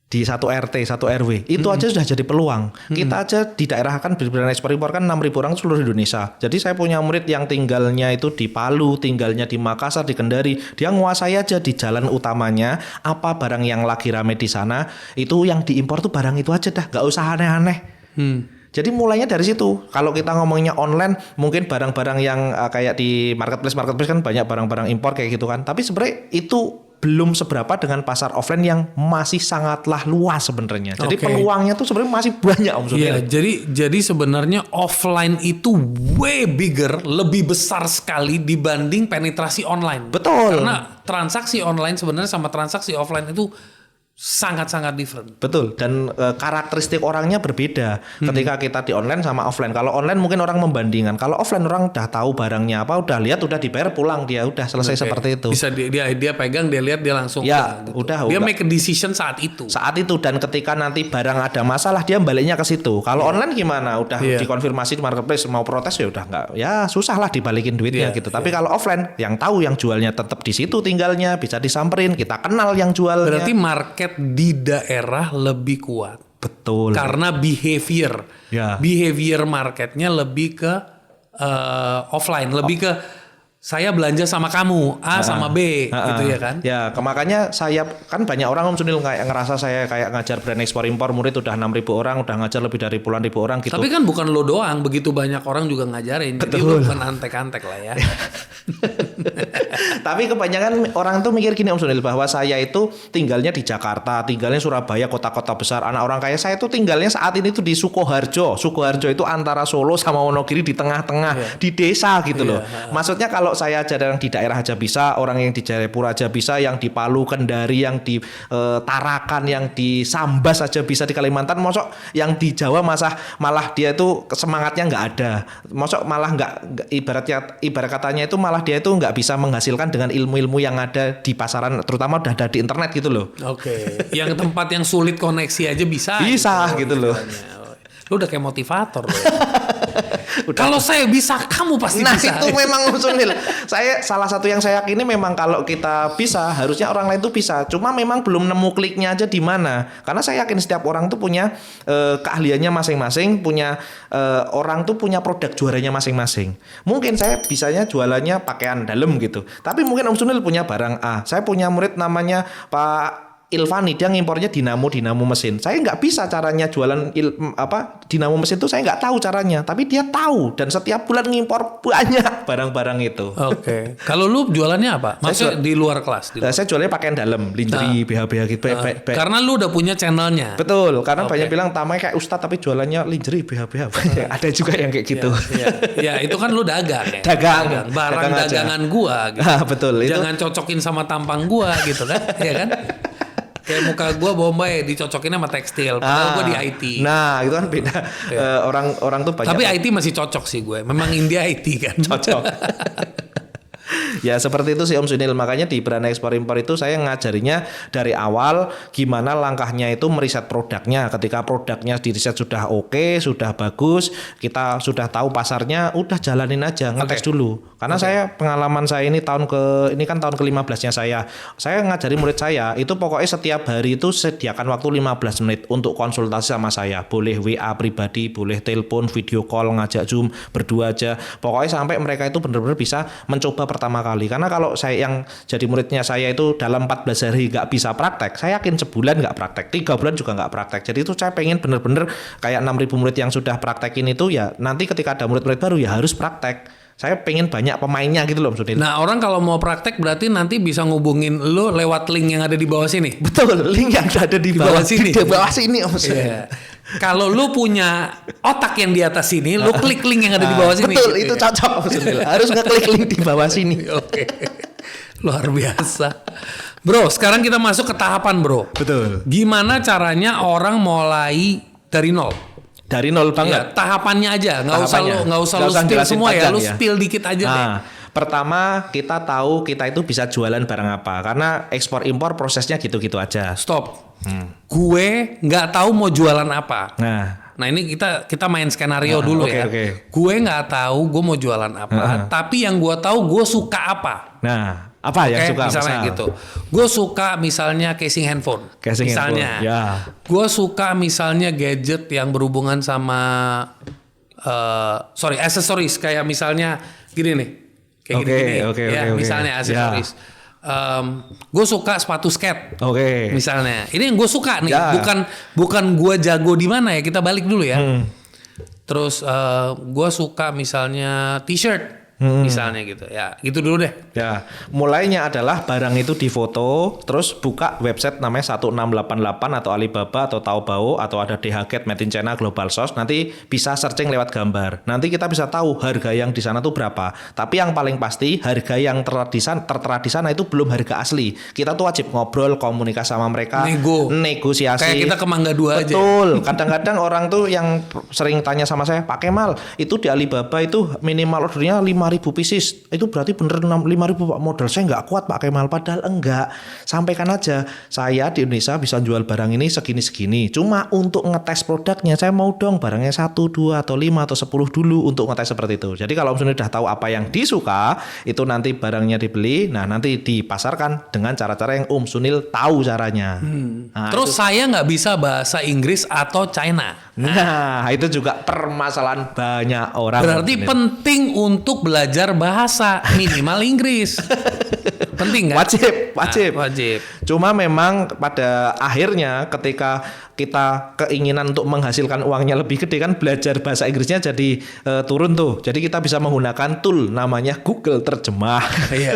A: Di satu RT, satu RW, itu aja sudah jadi peluang. Kita aja di daerah kan brand ekspor impor kan 6.000 orang seluruh Indonesia. Jadi saya punya murid yang tinggalnya itu di Palu, tinggalnya di Makassar, di Kendari. Dia nguasai aja di jalan utamanya, apa barang yang lagi rame di sana, itu yang diimpor tuh barang itu aja dah, nggak usah aneh-aneh. Jadi mulainya dari situ. Kalau kita ngomongnya online, mungkin barang-barang yang kayak di marketplace kan banyak barang-barang impor kayak gitu kan. Tapi sebenarnya itu belum seberapa dengan pasar offline yang masih sangatlah luas sebenarnya. Jadi peluangnya tuh sebenarnya masih banyak Om Sunil.
B: Iya, jadi sebenarnya offline itu way bigger, lebih besar sekali dibanding penetrasi online.
A: Betul.
B: Karena transaksi online sebenarnya sama transaksi offline itu sangat-sangat different.
A: Betul, dan karakteristik orangnya berbeda ketika kita di online sama offline. Kalau online mungkin orang membandingkan, kalau offline orang udah tahu barangnya apa, udah lihat, udah dibayar, pulang dia, udah selesai seperti itu.
B: Bisa dia pegang, dia lihat, dia langsung
A: ya,
B: gitu.
A: Dia
B: Dia make a decision saat itu.
A: Dan ketika nanti barang ada masalah dia baliknya ke situ. Kalau online gimana? Udah dikonfirmasi di marketplace, mau protes ya udah nggak, ya susah lah dibalikin duitnya gitu. Tapi kalau offline, yang tahu yang jualnya tetap di situ tinggalnya, bisa disamperin, kita kenal yang jualnya.
B: Berarti market di daerah lebih kuat.
A: Betul.
B: Karena behavior marketnya lebih ke offline, lebih ke saya belanja sama kamu A sama B gitu ya kan?
A: Ya, makanya saya kan banyak orang Om Sunil kayak ngerasa saya kayak ngajar brand ekspor impor, murid udah 6.000 orang, udah ngajar lebih dari puluhan ribu orang gitu.
B: Tapi kan bukan lo doang, begitu banyak orang juga ngajarin. Betul. Jadi lo bukan antek-antek lah ya.
A: Tapi kebanyakan orang tuh mikir gini Om Sunil, bahwa saya itu tinggalnya di Jakarta, tinggalnya Surabaya, kota-kota besar. Anak orang kaya, saya itu tinggalnya saat ini tuh di Sukoharjo. Sukoharjo itu antara Solo sama Wonogiri, di tengah-tengah, di desa gitu loh. Maksudnya kalau saya aja yang di daerah aja bisa, orang yang di Jayapura aja bisa, yang di Palu, Kendari, yang di Tarakan, yang di Sambas aja bisa di Kalimantan. Mosok yang di Jawa malah dia itu semangatnya nggak ada. Mosok malah nggak ibarat katanya itu malah dia itu nggak bisa menghasilkan dengan ilmu-ilmu yang ada di pasaran, terutama udah ada di internet gitu loh.
B: Oke. Yang tempat yang sulit koneksi aja bisa.
A: Bisa gitu loh.
B: Lu udah kayak motivator loh. Kalau saya bisa, kamu pasti bisa.
A: Nah itu memang Om Sunil. Salah satu yang saya yakini memang kalau kita bisa, harusnya orang lain tuh bisa. Cuma memang belum nemu kliknya aja di mana. Karena saya yakin setiap orang tuh punya keahliannya masing-masing, punya orang tuh punya produk juaranya masing-masing. Mungkin saya bisanya jualannya pakaian dalam gitu. Tapi mungkin Om Sunil punya barang A. Saya punya murid namanya Pak Ilvani, dia ngimpornya dinamo mesin. Saya nggak bisa caranya jualan dinamo mesin itu, saya nggak tahu caranya. Tapi dia tahu, dan setiap bulan ngimpor banyak barang-barang itu.
B: Oke. Kalau lu jualannya apa? Maksudnya di luar kelas?
A: Saya jualnya pakaian dalam, lingerie, BH gitu.
B: Karena lu udah punya channelnya.
A: Betul, karena banyak bilang tamanya kayak Ustadz tapi jualannya lingerie, BH. Ada juga yang kayak gitu.
B: Ya, itu kan lu dagang ya.
A: Dagang.
B: Barang dagangan gua gitu.
A: Betul.
B: Jangan cocokin sama tampang gua gitu kan. Ya kan? Kayak muka gue Bombay dicocokin sama tekstil, padahal gue di IT.
A: Nah itu kan beda. Orang tuh banyak.
B: Tapi IT masih cocok sih gue. Memang India IT kan.
A: Cocok. Ya seperti itu sih Om Sunil. Makanya di Berani Ekspor Impor itu saya ngajarinya dari awal gimana langkahnya itu meriset produknya. Ketika produknya diriset sudah oke, sudah bagus, kita sudah tahu pasarnya, udah jalanin aja, ngetes dulu. Karena saya pengalaman saya ini tahun ke-15-nya saya ngajari murid saya itu pokoknya setiap hari itu sediakan waktu 15 menit untuk konsultasi sama saya. Boleh WA pribadi, boleh telepon, video call, ngajak Zoom, berdua aja. Pokoknya sampai mereka itu benar-benar bisa mencoba pertama kali. Karena kalau saya yang jadi muridnya saya itu dalam 14 hari nggak bisa praktek, saya yakin sebulan nggak praktek, 3 bulan juga nggak praktek. Jadi itu saya pengen bener-bener kayak 6.000 murid yang sudah praktekin itu, ya nanti ketika ada murid-murid baru ya harus praktek. Saya pengen banyak pemainnya gitu loh Om Sudin.
B: Nah orang kalau mau praktek berarti nanti bisa ngubungin lo lewat link yang ada di bawah sini.
A: Betul, link yang ada di bawah sini. Di bawah sini Om Sudin. Yeah.
B: Kalau lu punya otak yang di atas sini, lu klik link yang ada di bawah sini.
A: Betul, gitu itu cocok Om Sudin. Harus ngeklik link di bawah sini.
B: Oke. Luar biasa. Bro, sekarang kita masuk ke tahapan bro.
A: Betul.
B: Gimana caranya orang mulai dari nol?
A: Dari nol banget.
B: Ya, tahapannya aja, nggak usah lu spill semua ya, lu spill dikit aja deh.
A: Pertama kita tahu kita itu bisa jualan barang apa, karena ekspor impor prosesnya gitu-gitu aja.
B: Stop. Gue nggak tahu mau jualan apa. Nah ini kita main skenario dulu ya. Gue nggak tahu gue mau jualan apa, tapi yang gue tahu gue suka apa.
A: Nah. Apa yang suka
B: misalnya gitu. Gue suka misalnya casing handphone. Misalnya.
A: Ya.
B: Gue suka misalnya gadget yang berhubungan sama aksesoris kayak misalnya gini nih. Kayak gini. Misalnya aksesoris. Gue suka sepatu skate. Misalnya. Ini yang gue suka nih. Bukan gue jago di mana ya. Kita balik dulu ya. Terus gue suka misalnya t-shirt. Misalnya gitu ya, gitu dulu deh.
A: Ya, mulainya adalah barang itu difoto, terus buka website namanya 1688 atau Alibaba atau Taobao atau ada DHgate, Made in China, Global Source. Nanti bisa searching lewat gambar. Nanti kita bisa tahu harga yang di sana tuh berapa. Tapi yang paling pasti harga yang tertera di sana itu belum harga asli. Kita tuh wajib ngobrol, komunikasi sama mereka, negosiasi.
B: Kayak kita ke Mangga 2 aja.
A: Betul. Kadang-kadang orang tuh yang sering tanya sama saya, Pak Kemal, itu di Alibaba itu minimal ordernya 5.000 pieces, itu berarti bener 5.000 Pak, modal saya nggak kuat Pak Kemal. Padahal enggak, sampaikan aja saya di Indonesia bisa jual barang ini segini-segini, cuma untuk ngetes produknya saya mau dong barangnya 1, 2 atau 5 atau 10 dulu untuk ngetes seperti itu. Jadi kalau Om Sunil udah tahu apa yang disuka, itu nanti barangnya dibeli, nah nanti dipasarkan dengan cara-cara yang Om Sunil tahu caranya. Nah,
B: terus itu. Saya nggak bisa bahasa Inggris atau China.
A: Nah itu juga permasalahan banyak orang.
B: Berarti penting untuk belajar bahasa minimal Inggris. Penting kan?
A: Wajib.
B: Wajib.
A: Cuma memang pada akhirnya ketika kita keinginan untuk menghasilkan uangnya lebih gede kan belajar bahasa Inggrisnya jadi turun tuh. Jadi kita bisa menggunakan tool namanya Google Terjemah.
B: Iya,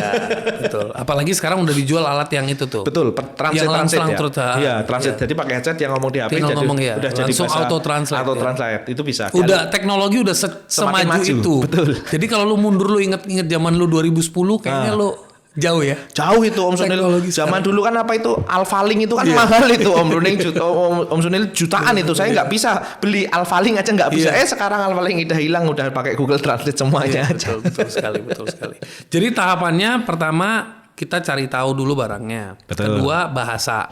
B: betul. Apalagi sekarang udah dijual alat yang itu tuh.
A: Betul, translate ya. Iya, translate.
B: Iya.
A: Jadi pakai headset yang ngomong di HP
B: Tinggal
A: jadi
B: ngomong, ya.
A: udah jadi
B: langsung
A: bahasa
B: auto translate.
A: Auto translate itu bisa.
B: Udah teknologi udah semaju
A: maju.
B: itu.
A: Betul.
B: Jadi kalau lu mundur lu inget zaman lu 2010 kayaknya lu jauh ya.
A: Jauh itu Om Sunil. Zaman dulu kan apa itu Alphalink itu kan mahal itu Om Sunil jutaan itu. Saya nggak bisa beli Alphalink aja nggak bisa. Sekarang Alphalink udah hilang, udah pakai Google Translate semuanya aja.
B: Betul sekali. Jadi tahapannya pertama kita cari tahu dulu barangnya.
A: Betul.
B: Kedua bahasa.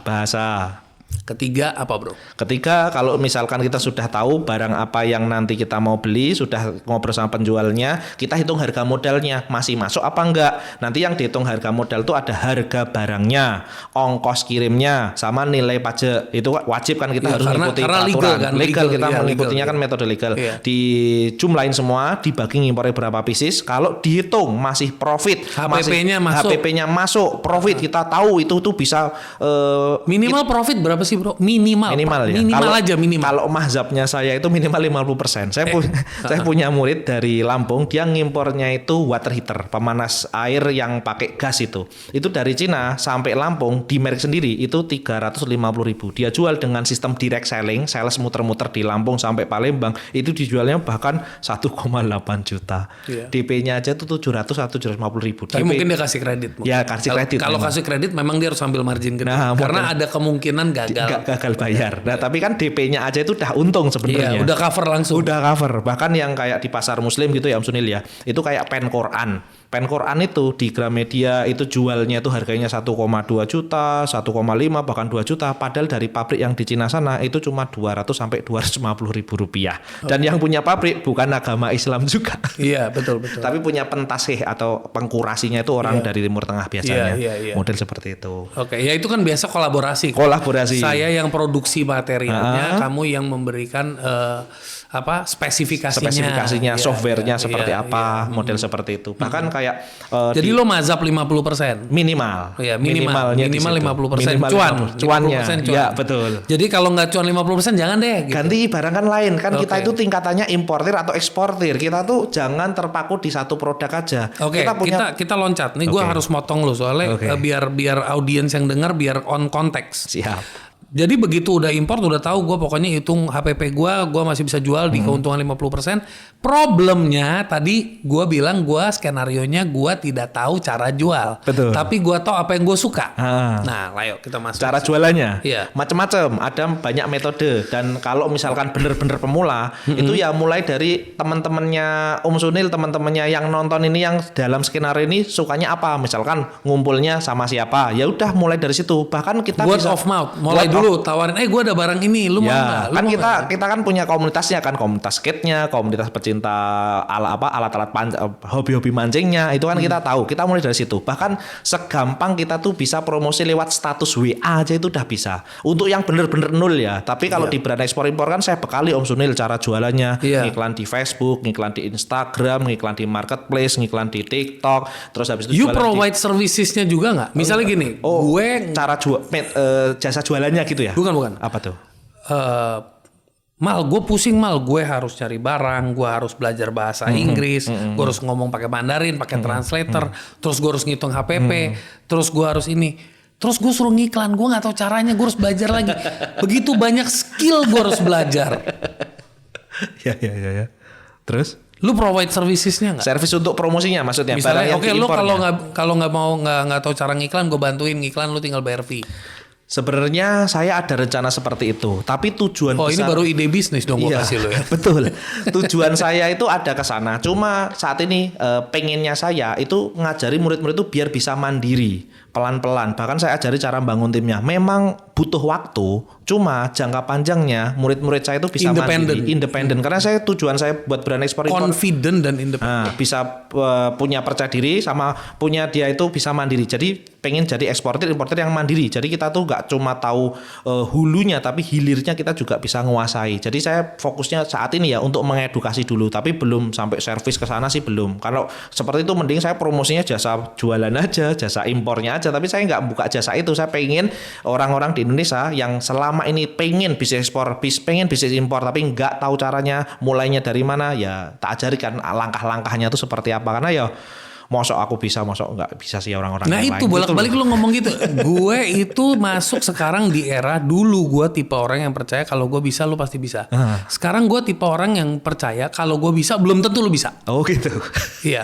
B: Ketiga apa bro?
A: Ketiga kalau misalkan kita sudah tahu barang apa yang nanti kita mau beli, sudah ngobrol sama penjualnya, kita hitung harga modalnya masih masuk apa enggak. Nanti yang dihitung harga modal itu ada harga barangnya, ongkos kirimnya, sama nilai pajak. Itu wajib kan kita harus mengikuti peraturan. Legal kita mengikutinya kan metode legal. Dijumlahin semua, dibagi ngimpornya berapa pieces. Kalau dihitung masih profit, HPP-nya masuk, profit kita tahu itu tuh bisa
B: minimal profit berapa sih bro? Minimal
A: ya. Kalau mazhabnya saya itu minimal 50%. Saya punya murid dari Lampung, dia ngimpornya itu water heater, pemanas air yang pakai gas itu. Itu dari Cina sampai Lampung di merek sendiri itu 350.000. Dia jual dengan sistem direct selling, sales muter-muter di Lampung sampai Palembang, itu dijualnya bahkan 1,8 juta. DP-nya aja tuh 700-750.000.
B: Tapi mungkin dia kasih kredit.
A: Ya kasih kredit.
B: Kalau kasih kredit memang dia harus ambil margin gede. Karena ada kemungkinan gagal bayar. Nah, tapi kan DP-nya aja itu udah untung sebenarnya. Iya, udah cover langsung.
A: Udah cover. Bahkan yang kayak di pasar muslim gitu ya Om Sunil ya. Itu kayak pen Quran. Pen Quran itu di Gramedia itu jualnya itu harganya 1,2 juta, 1,5 bahkan 2 juta. Padahal dari pabrik yang di Cina sana itu cuma 200 sampai 250.000 rupiah. Dan yang punya pabrik bukan agama Islam juga.
B: Iya, betul.
A: Tapi punya pentasih atau pengkurasinya itu orang dari Timur Tengah biasanya. Model seperti itu.
B: Oke, ya itu kan biasa kolaborasi. Saya yang produksi materialnya, kamu yang memberikan spesifikasinya,
A: softwarenya seperti apa, model seperti itu. Bahkan kayak
B: jadi lo mazhab 50%.
A: Minimal.
B: Ya, minimal 50%. Cuannya.
A: Ya, betul.
B: Jadi kalau nggak cuan 50% jangan deh. Gitu.
A: Ganti barang kan lain. Kan kita itu tingkatannya importir atau eksportir. Kita tuh jangan terpaku di satu produk aja.
B: Oke, kita loncat. Nih gue harus motong lo soalnya biar audiens yang dengar biar on konteks.
A: Siap.
B: Jadi begitu udah import udah tahu gue pokoknya hitung HPP gue masih bisa jual di keuntungan 50%. Problemnya tadi gue bilang gue skenarionya gue tidak tahu cara jual.
A: Betul.
B: Tapi gue tahu apa yang gue suka. Nah, ayo kita masuk.
A: Cara jualannya
B: iya.
A: Macam-macam, ada banyak metode. Dan kalau misalkan bener-bener pemula, itu ya mulai dari teman-temannya Om Sunil, teman-temannya yang nonton ini yang dalam skenario ini sukanya apa. Misalkan ngumpulnya sama siapa, ya udah mulai dari situ. Bahkan kita
B: word of mouth, mulai dulu tawarin, gue ada barang ini, lu mau nggak?
A: Kan kita kan punya komunitasnya kan, komunitas skate-nya, komunitas pecinta alat-alat hobi-hobi mancingnya, itu kan kita tahu. Kita mulai dari situ. Bahkan segampang kita tuh bisa promosi lewat status WA aja itu udah bisa. Untuk yang bener-bener nol ya. Tapi kalau di brand ekspor impor kan saya bekali Om Sunil cara jualannya, ngiklan di Facebook, ngiklan di Instagram, ngiklan di marketplace, ngiklan di TikTok, terus habis itu
B: you provide servicesnya juga nggak? Misalnya gini, gue
A: cara jasa jualannya gitu ya?
B: Bukan.
A: Apa tuh?
B: Gue pusing gue harus cari barang, gue harus belajar bahasa Inggris, gue harus ngomong pakai Mandarin, pakai translator, terus gue harus ngitung HPP, terus gue harus ini, terus gue suruh ngiklan, gue nggak tahu caranya, gue harus belajar lagi. Begitu banyak skill gue harus belajar.
A: Ya. Terus?
B: Lu provide servicesnya nggak?
A: Service untuk promosinya maksudnya.
B: Misalnya, lu kalau nggak tahu cara ngiklan, gue bantuin ngiklan, lu tinggal bayar fee.
A: Sebenarnya saya ada rencana seperti itu, tapi tujuan besar.
B: Ini baru ide bisnis dong gue kasih lo ya.
A: Betul. Tujuan saya itu ada ke sana. Cuma saat ini pengennya saya itu ngajari murid-murid itu biar bisa mandiri. pelan-pelan. Bahkan saya ajari cara bangun timnya. Memang butuh waktu, cuma jangka panjangnya murid-murid saya itu bisa mandiri, independen. Karena tujuan saya buat brand ekspor impor
B: confident dan independen.
A: bisa punya percaya diri sama punya dia itu bisa mandiri. Jadi pengen jadi eksportir importer yang mandiri. Jadi kita tuh nggak cuma tahu hulunya, tapi hilirnya kita juga bisa menguasai. Jadi saya fokusnya saat ini ya untuk mengedukasi dulu, tapi belum sampai servis ke sana sih belum. Kalau seperti itu mending saya promosinya jasa jualan aja, jasa impornya aja. Tapi saya nggak buka jasa itu. Saya pengen orang-orang di Indonesia yang selama ini pengen bisnis ekspor, pengen bisnis impor, tapi nggak tahu caranya, mulainya dari mana, ya tak ajarikan langkah-langkahnya itu seperti apa. Karena ya mosok aku bisa, mosok nggak bisa sih orang-orang
B: Nah
A: yang
B: itu
A: lain.
B: bolak-balik lu ngomong gitu. Gue itu masuk sekarang di era dulu gue tipe orang yang percaya kalau gue bisa lu pasti bisa. Sekarang gue tipe orang yang percaya kalau gue bisa belum tentu lu bisa.
A: Oh gitu.
B: Iya.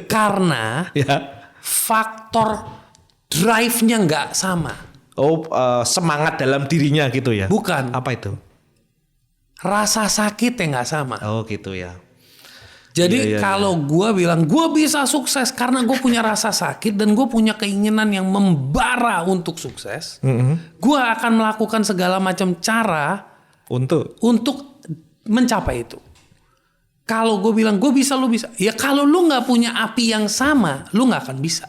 B: Karena faktor drive-nya nggak sama.
A: Oh semangat dalam dirinya gitu ya?
B: Bukan.
A: Apa itu?
B: Rasa sakit yang nggak sama.
A: Oh gitu ya.
B: Jadi kalau gue bilang gue bisa sukses karena gue punya rasa sakit dan gue punya keinginan yang membara untuk sukses, gue akan melakukan segala macam cara untuk mencapai itu. Kalau gue bilang gue bisa, lu bisa. Ya kalau lu nggak punya api yang sama, lu nggak akan bisa.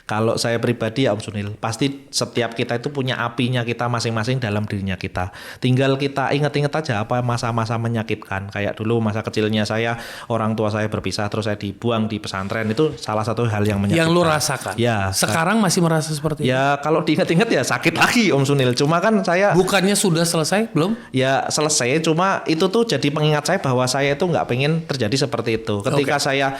A: Kalau saya pribadi ya Om Sunil, pasti setiap kita itu punya apinya kita masing-masing dalam dirinya kita. Tinggal kita ingat-ingat aja apa masa-masa menyakitkan. Kayak dulu masa kecilnya saya, orang tua saya berpisah terus saya dibuang di pesantren, itu salah satu hal yang menyakitkan.
B: Yang lu rasakan?
A: Ya.
B: Sekarang masih merasa seperti itu?
A: Ya kalau diingat-ingat ya sakit lagi Om Sunil. Cuma kan saya...
B: Bukannya sudah selesai? Belum?
A: Ya selesai, cuma itu tuh jadi pengingat saya bahwa saya itu nggak pengen terjadi seperti itu. Ketika saya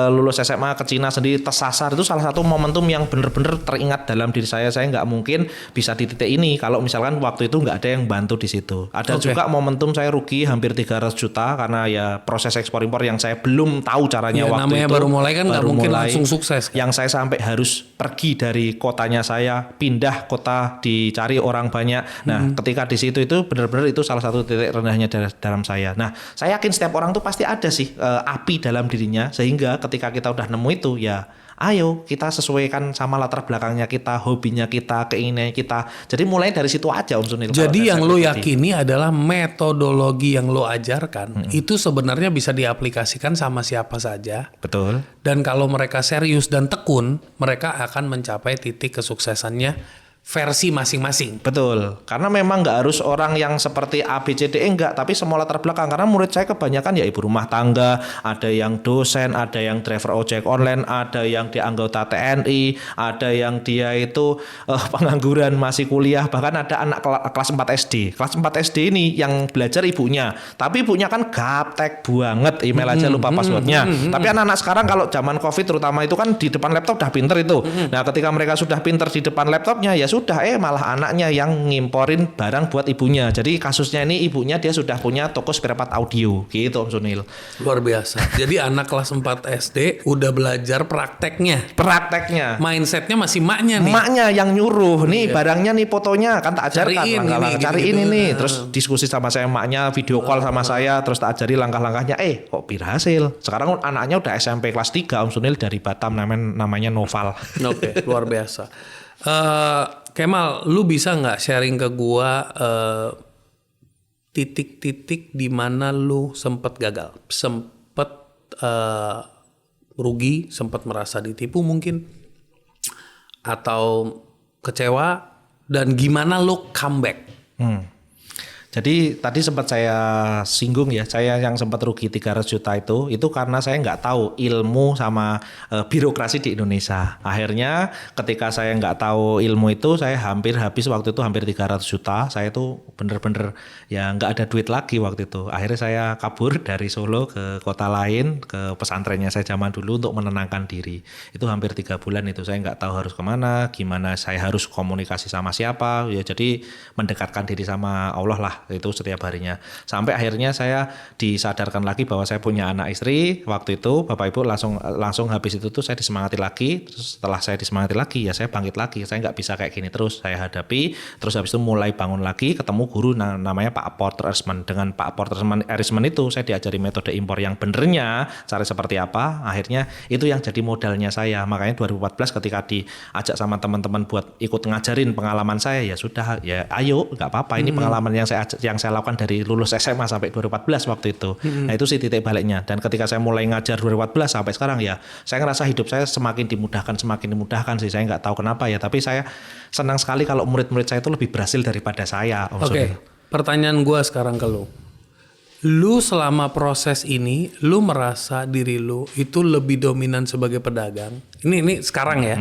A: lulus SMA ke Cina sendiri tersasar, itu salah satu momentum yang bener-bener teringat dalam diri saya nggak mungkin bisa di titik ini kalau misalkan waktu itu nggak ada yang bantu di situ. Ada juga momentum saya rugi hampir 300 juta karena ya proses ekspor impor yang saya belum tahu caranya waktu
B: namanya
A: itu.
B: Baru mulai kan nggak mungkin langsung sukses. Kan?
A: Yang saya sampai harus pergi dari kotanya saya, pindah kota dicari orang banyak. Nah ketika di situ itu benar-benar itu salah satu titik rendahnya dalam saya. Nah saya yakin setiap orang tuh pasti ada sih api dalam dirinya, sehingga ketika kita udah nemu itu ya ayo kita sesuaikan sama latar belakangnya kita, hobinya kita, keinginannya kita. Jadi mulai dari situ aja Om Sunil.
B: Jadi yang lo yakini adalah metodologi yang lo ajarkan itu sebenarnya bisa diaplikasikan sama siapa saja.
A: Betul.
B: Dan kalau mereka serius dan tekun, mereka akan mencapai titik kesuksesannya versi masing-masing.
A: Betul. Karena memang nggak harus orang yang seperti A, B, C, D, E enggak, tapi semua latar belakang. Karena murid saya kebanyakan ya ibu rumah tangga, ada yang dosen, ada yang driver ojek online, ada yang di anggota TNI, ada yang dia itu pengangguran masih kuliah, bahkan ada anak kelas 4 SD. Kelas 4 SD ini yang belajar ibunya, tapi ibunya kan gaptek banget, email aja lupa passwordnya. Tapi anak-anak sekarang kalau zaman COVID terutama itu kan di depan laptop udah pinter itu. Nah ketika mereka sudah pinter di depan laptopnya ya sudah malah anaknya yang ngimporin barang buat ibunya. Jadi kasusnya ini ibunya dia sudah punya toko spare part audio gitu Om Sunil.
B: Luar biasa. Jadi anak kelas 4 SD udah belajar prakteknya. Mindsetnya masih maknya nih.
A: Maknya yang nyuruh nih barangnya nih fotonya kan tak ajarkan cariin ini. Terus diskusi sama saya maknya, video call sama saya, terus tak ajari langkah-langkahnya. Kok berhasil. Sekarang anaknya udah SMP kelas 3 Om Sunil dari Batam, namanya Noval.
B: Oke, luar biasa. Kemal, lu bisa nggak sharing ke gua titik-titik di mana lu sempet gagal, sempet rugi, sempet merasa ditipu mungkin, atau kecewa, dan gimana lu comeback?
A: Jadi tadi sempat saya singgung ya, saya yang sempat rugi 300 juta itu karena saya nggak tahu ilmu sama birokrasi di Indonesia. Akhirnya ketika saya nggak tahu ilmu itu, saya hampir habis waktu itu hampir 300 juta. Saya itu bener-bener ya nggak ada duit lagi waktu itu. Akhirnya saya kabur dari Solo ke kota lain, ke pesantrennya saya zaman dulu untuk menenangkan diri. Itu hampir 3 bulan itu saya nggak tahu harus kemana, gimana saya harus komunikasi sama siapa. Ya jadi mendekatkan diri sama Allah lah. lah itu setiap harinya. Sampai akhirnya saya disadarkan lagi bahwa saya punya anak istri. Waktu itu Bapak Ibu langsung habis itu tuh saya disemangati lagi. Terus setelah saya disemangati lagi ya saya bangkit lagi. Saya nggak bisa kayak gini terus. Saya hadapi. Terus habis itu mulai bangun lagi, ketemu guru namanya Pak Porter Erisman. Dengan Pak Porter Erisman itu saya diajari metode impor yang benernya, cara seperti apa. Akhirnya itu yang jadi modalnya saya. Makanya 2014 ketika diajak sama teman-teman buat ikut ngajarin pengalaman saya, ya sudah, ya ayo, nggak apa-apa. Ini pengalaman yang saya lakukan dari lulus SMA sampai 2014 waktu itu. Nah itu sih titik baliknya. Dan ketika saya mulai ngajar 2014 sampai sekarang ya, saya ngerasa hidup saya semakin dimudahkan sih. Saya nggak tahu kenapa ya, tapi saya senang sekali kalau murid-murid saya itu lebih berhasil daripada saya.
B: Oke, pertanyaan gue sekarang ke lu. Lu selama proses ini, lu merasa diri lu itu lebih dominan sebagai pedagang? Ini sekarang ya?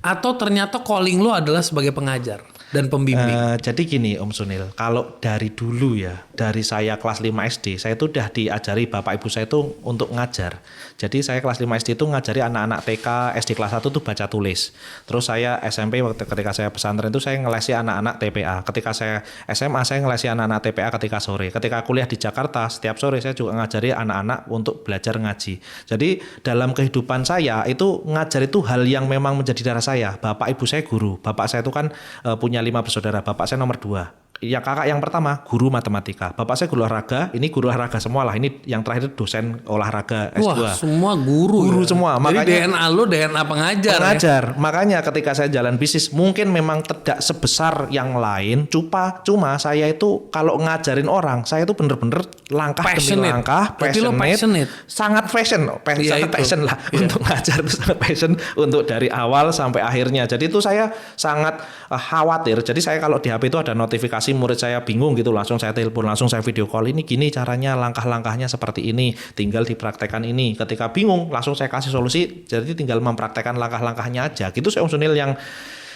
B: Atau ternyata calling lu adalah sebagai pengajar dan pembimbing?
A: Jadi gini Om Sunil, kalau dari dulu ya, dari saya kelas 5 SD, saya itu udah diajari bapak ibu saya itu untuk ngajar. Jadi saya kelas 5 SD itu ngajari anak-anak TK, SD kelas 1 tuh baca tulis. Terus saya SMP ketika saya pesantren itu saya ngelesi anak-anak TPA. Ketika saya SMA saya ngelesi anak-anak TPA ketika sore. Ketika kuliah di Jakarta setiap sore saya juga ngajari anak-anak untuk belajar ngaji. Jadi dalam kehidupan saya itu ngajar itu hal yang memang menjadi darah saya. Bapak ibu saya guru. Bapak saya itu kan punya 5 bersaudara. Bapak saya nomor 2. Ya kakak yang pertama guru matematika, bapak saya guru olahraga, ini guru olahraga semua lah, ini yang terakhir dosen olahraga S2.
B: Wah semua guru ya?
A: Semua.
B: Jadi
A: makanya
B: DNA lu DNA pengajar ya?
A: Makanya ketika saya jalan bisnis mungkin memang tidak sebesar yang lain, cuma saya itu kalau ngajarin orang, saya itu bener-bener langkah demi langkah, passionate, sangat passion lah untuk ngajar, itu sangat passion untuk dari awal sampai akhirnya. Jadi itu saya sangat khawatir. Jadi saya kalau di HP itu ada notifikasi murid saya bingung gitu, langsung saya telepon, langsung saya video call, ini gini caranya, langkah-langkahnya seperti ini, tinggal dipraktekkan ini. Ketika bingung langsung saya kasih solusi, jadi tinggal mempraktekkan langkah-langkahnya aja gitu sih Om Sunil. Yang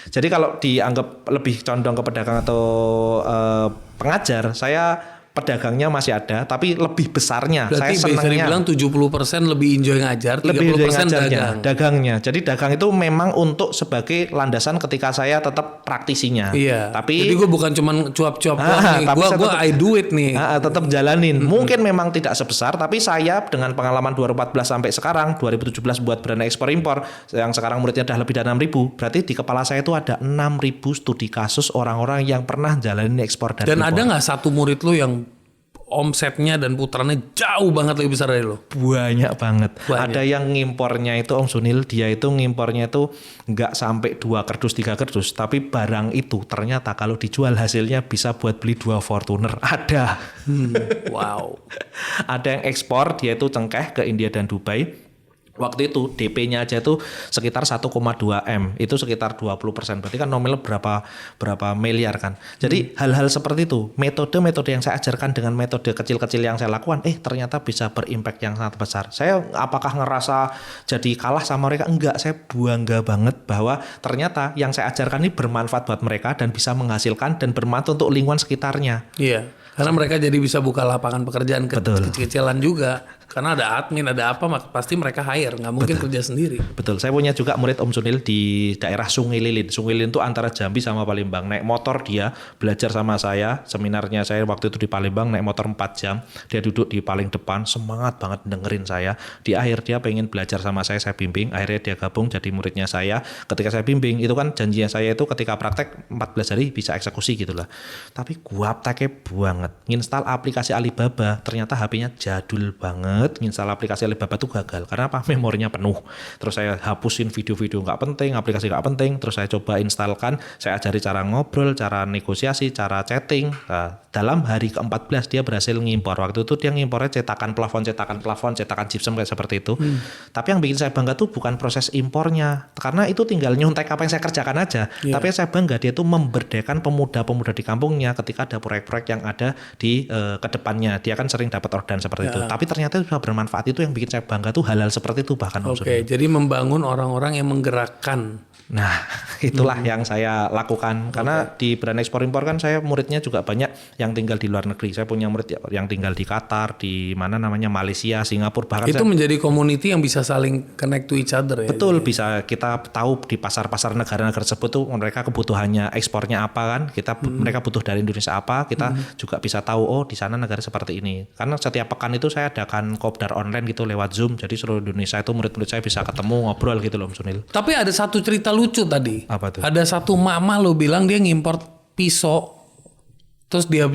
A: jadi kalau dianggap lebih condong ke pedagang atau pengajar, saya pedagangnya masih ada, tapi lebih besarnya
B: berarti
A: saya senangnya.
B: Berarti bisa dibilang 70% lebih enjoy ngajar, 30%
A: dagangnya. Jadi dagang itu memang untuk sebagai landasan ketika saya tetap praktisinya.
B: Iya.
A: Tapi
B: jadi gue bukan cuma cuap-cuap nih, gue I do it nih.
A: Tetap jalanin. Mungkin memang tidak sebesar, tapi saya dengan pengalaman 2014 sampai sekarang 2017 buat brand ekspor impor yang sekarang muridnya udah lebih dari 6.000, berarti di kepala saya itu ada 6.000 studi kasus orang-orang yang pernah jalanin ekspor dan impor.
B: Dan ada nggak satu murid lu yang omsetnya dan putarannya jauh banget lebih besar dari lo?
A: Banyak banget. Ada yang ngimpornya itu Om Sunil, dia itu ngimpornya itu nggak sampai 2 kardus 3 kardus, tapi barang itu ternyata kalau dijual hasilnya bisa buat beli 2 Fortuner. Ada.
B: Wow.
A: Ada yang ekspor, dia itu cengkeh ke India dan Dubai. Waktu itu DP-nya aja itu sekitar 1,2 M, itu sekitar 20%, berarti kan nominal berapa miliar kan. Jadi hal-hal seperti itu, metode-metode yang saya ajarkan dengan metode kecil-kecil yang saya lakukan, ternyata bisa berimpact yang sangat besar. Saya apakah ngerasa jadi kalah sama mereka? Enggak, saya bangga banget bahwa ternyata yang saya ajarkan ini bermanfaat buat mereka dan bisa menghasilkan dan bermanfaat untuk lingkungan sekitarnya.
B: Iya, karena mereka jadi bisa buka lapangan pekerjaan kecil-kecilan juga. Karena ada admin, ada apa, pasti mereka hire, nggak mungkin kerja sendiri.
A: Betul, saya punya juga murid Om Sunil di daerah Sungai Lilin. Sungai Lilin itu antara Jambi sama Palembang. Naik motor dia, belajar sama saya, seminarnya saya waktu itu di Palembang, naik motor 4 jam. Dia duduk di paling depan, semangat banget dengerin saya. Di akhir dia pengen belajar sama saya bimbing. Akhirnya dia gabung jadi muridnya saya. Ketika saya bimbing, itu kan janjinya saya itu ketika praktek 14 hari bisa eksekusi gitu lah. Tapi gua prakteknya banget. Nginstal aplikasi Alibaba, ternyata HP-nya jadul banget. Nginstal aplikasi Alibaba tuh gagal karena apa? Memorinya penuh. Terus saya hapusin video-video nggak penting, aplikasi nggak penting. Terus saya coba instalkan, saya ajari cara ngobrol, cara negosiasi, cara chatting. Nah, dalam hari ke-14 dia berhasil ngimpor. Waktu itu dia ngimpornya cetakan plafon, cetakan gypsum kayak seperti itu. Tapi yang bikin saya bangga tuh bukan proses impornya, karena itu tinggal nyontek apa yang saya kerjakan aja. Tapi yang saya bangga dia tuh memberdayakan pemuda-pemuda di kampungnya ketika ada proyek-proyek yang ada di kedepannya. Dia kan sering dapat orderan seperti itu. Tapi ternyata bisa bermanfaat, itu yang bikin saya bangga tuh hal-hal seperti itu bahkan Om
B: Oke,
A: Sunil.
B: jadi membangun orang-orang yang menggerakkan.
A: Nah, itulah yang saya lakukan. Karena di brand ekspor impor kan saya muridnya juga banyak yang tinggal di luar negeri. Saya punya murid yang tinggal di Qatar, di mana namanya Malaysia, Singapura, bahkan
B: Itu menjadi community yang bisa saling connect to each other ya.
A: betul, bisa kita tahu di pasar-pasar negara-negara tersebut tuh mereka kebutuhannya ekspornya apa kan. Mereka butuh dari Indonesia apa, kita juga bisa tahu oh di sana negara seperti ini. Karena setiap pekan itu saya adakan kopdar online gitu lewat Zoom. Jadi seluruh Indonesia itu murid-murid saya bisa ketemu ngobrol gitu loh Om Sunil.
B: Tapi ada satu cerita lucu tadi.
A: Apa tuh?
B: Ada satu mama lo bilang dia ngimpor pisau, terus dia